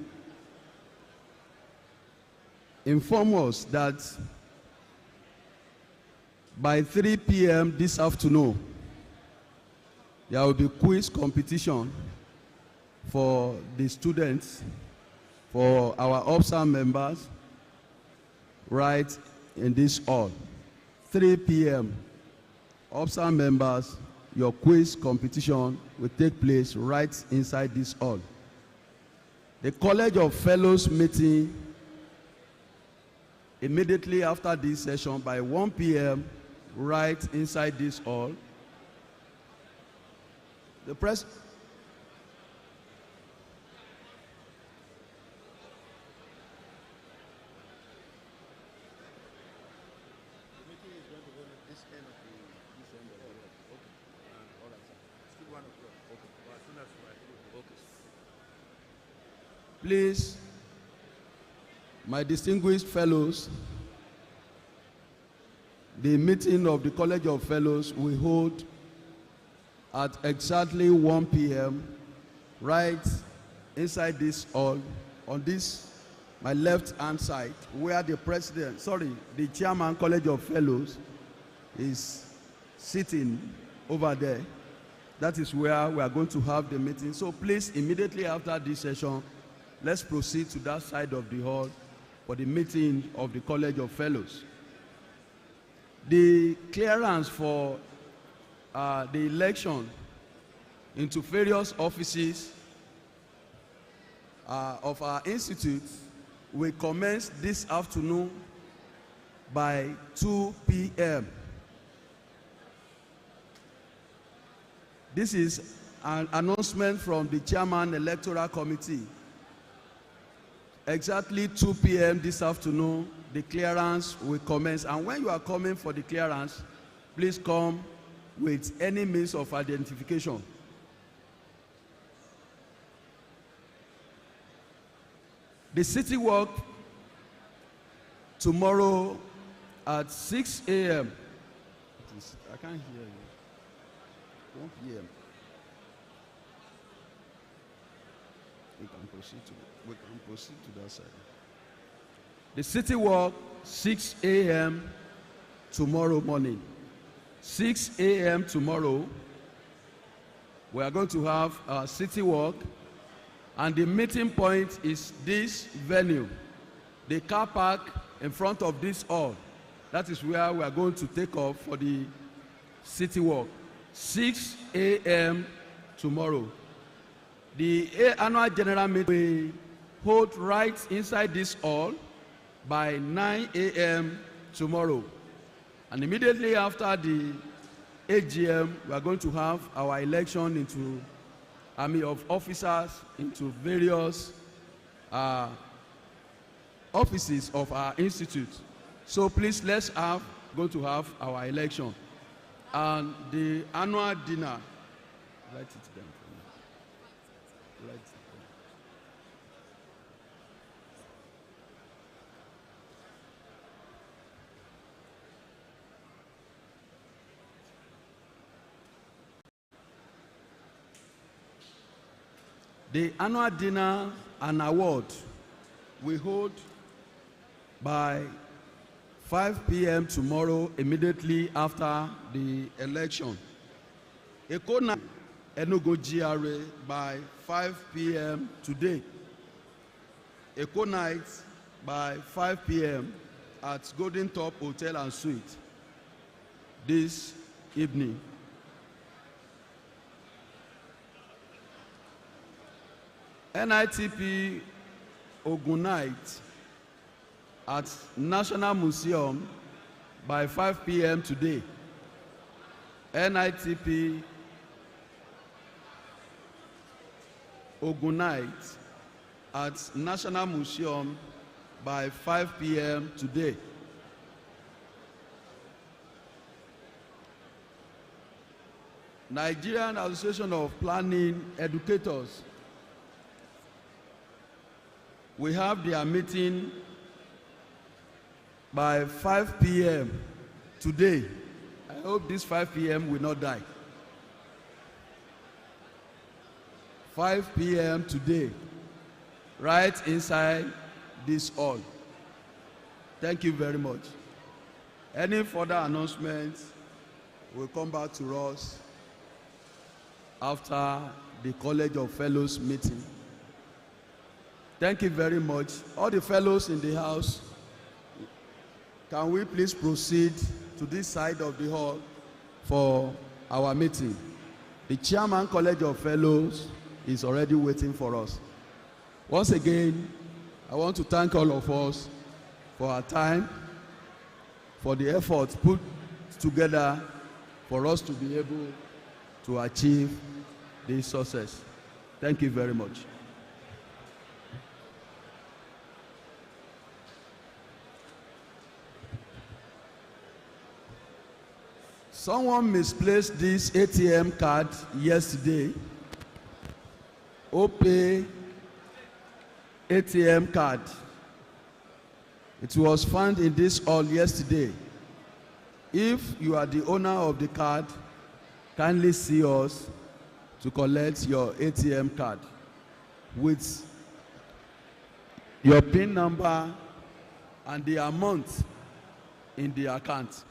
inform us that by 3 p.m. this afternoon, there will be quiz competition for the students, for our officer members, right in this hall. 3 p.m. Officer members, your quiz competition will take place right inside this hall. The College of Fellows meeting immediately after this session by 1 p.m. right inside this hall. The press. Please, my distinguished fellows, the meeting of the College of Fellows will hold at exactly 1 p.m. right inside this hall, on this, my left-hand side, where the president, the chairman College of Fellows is sitting over there. That is where we are going to have the meeting. So please, immediately after this session, let's proceed to that side of the hall for the meeting of the College of Fellows. The clearance for the election into various offices of our institute will commence this afternoon by 2 p.m. This is an announcement from the Chairman Electoral Committee. Exactly 2 p.m. this afternoon, the clearance will commence. And when you are coming for the clearance, please come with any means of identification. The city walk tomorrow at 6 a.m. I can't hear you. 1 p.m. We can proceed to that side. The city walk 6 a.m. tomorrow morning. 6 a.m. tomorrow, we are going to have a city walk, and the meeting point is this venue, the car park in front of this hall. That is where we are going to take off for the city walk. 6 a.m. tomorrow. The annual general meeting will hold right inside this hall by 9 a.m. tomorrow. And immediately after the AGM, we are going to have our election into army of officers, into various offices of our institute. So please, going to have our election. And the annual dinner, write it down for me. Write it down. The annual dinner and award we hold by 5 p.m. tomorrow, immediately after the election. Ekona Enugu GRA by 5 p.m. today. Eco night by 5 p.m. at Golden Top Hotel and Suite this evening. NITP Ogun night at National Museum by 5 p.m. today. NITP Ogun night at National Museum by 5 p.m. today. Nigerian Association of Planning Educators, we have their meeting by 5 p.m. today. I hope this 5 p.m. will not die. 5 p.m. today, right inside this hall. Thank you very much. Any further announcements will come back to us after the College of Fellows meeting. Thank you very much. All the fellows in the house, can we please proceed to this side of the hall for our meeting? The Chairman College of Fellows is already waiting for us. Once again, I want to thank all of us for our time, for the efforts put together for us to be able to achieve this success. Thank you very much. Someone misplaced this ATM card yesterday. OPay ATM card. It was found in this hall yesterday. If you are the owner of the card, kindly see us to collect your ATM card with your PIN number and the amount in the account.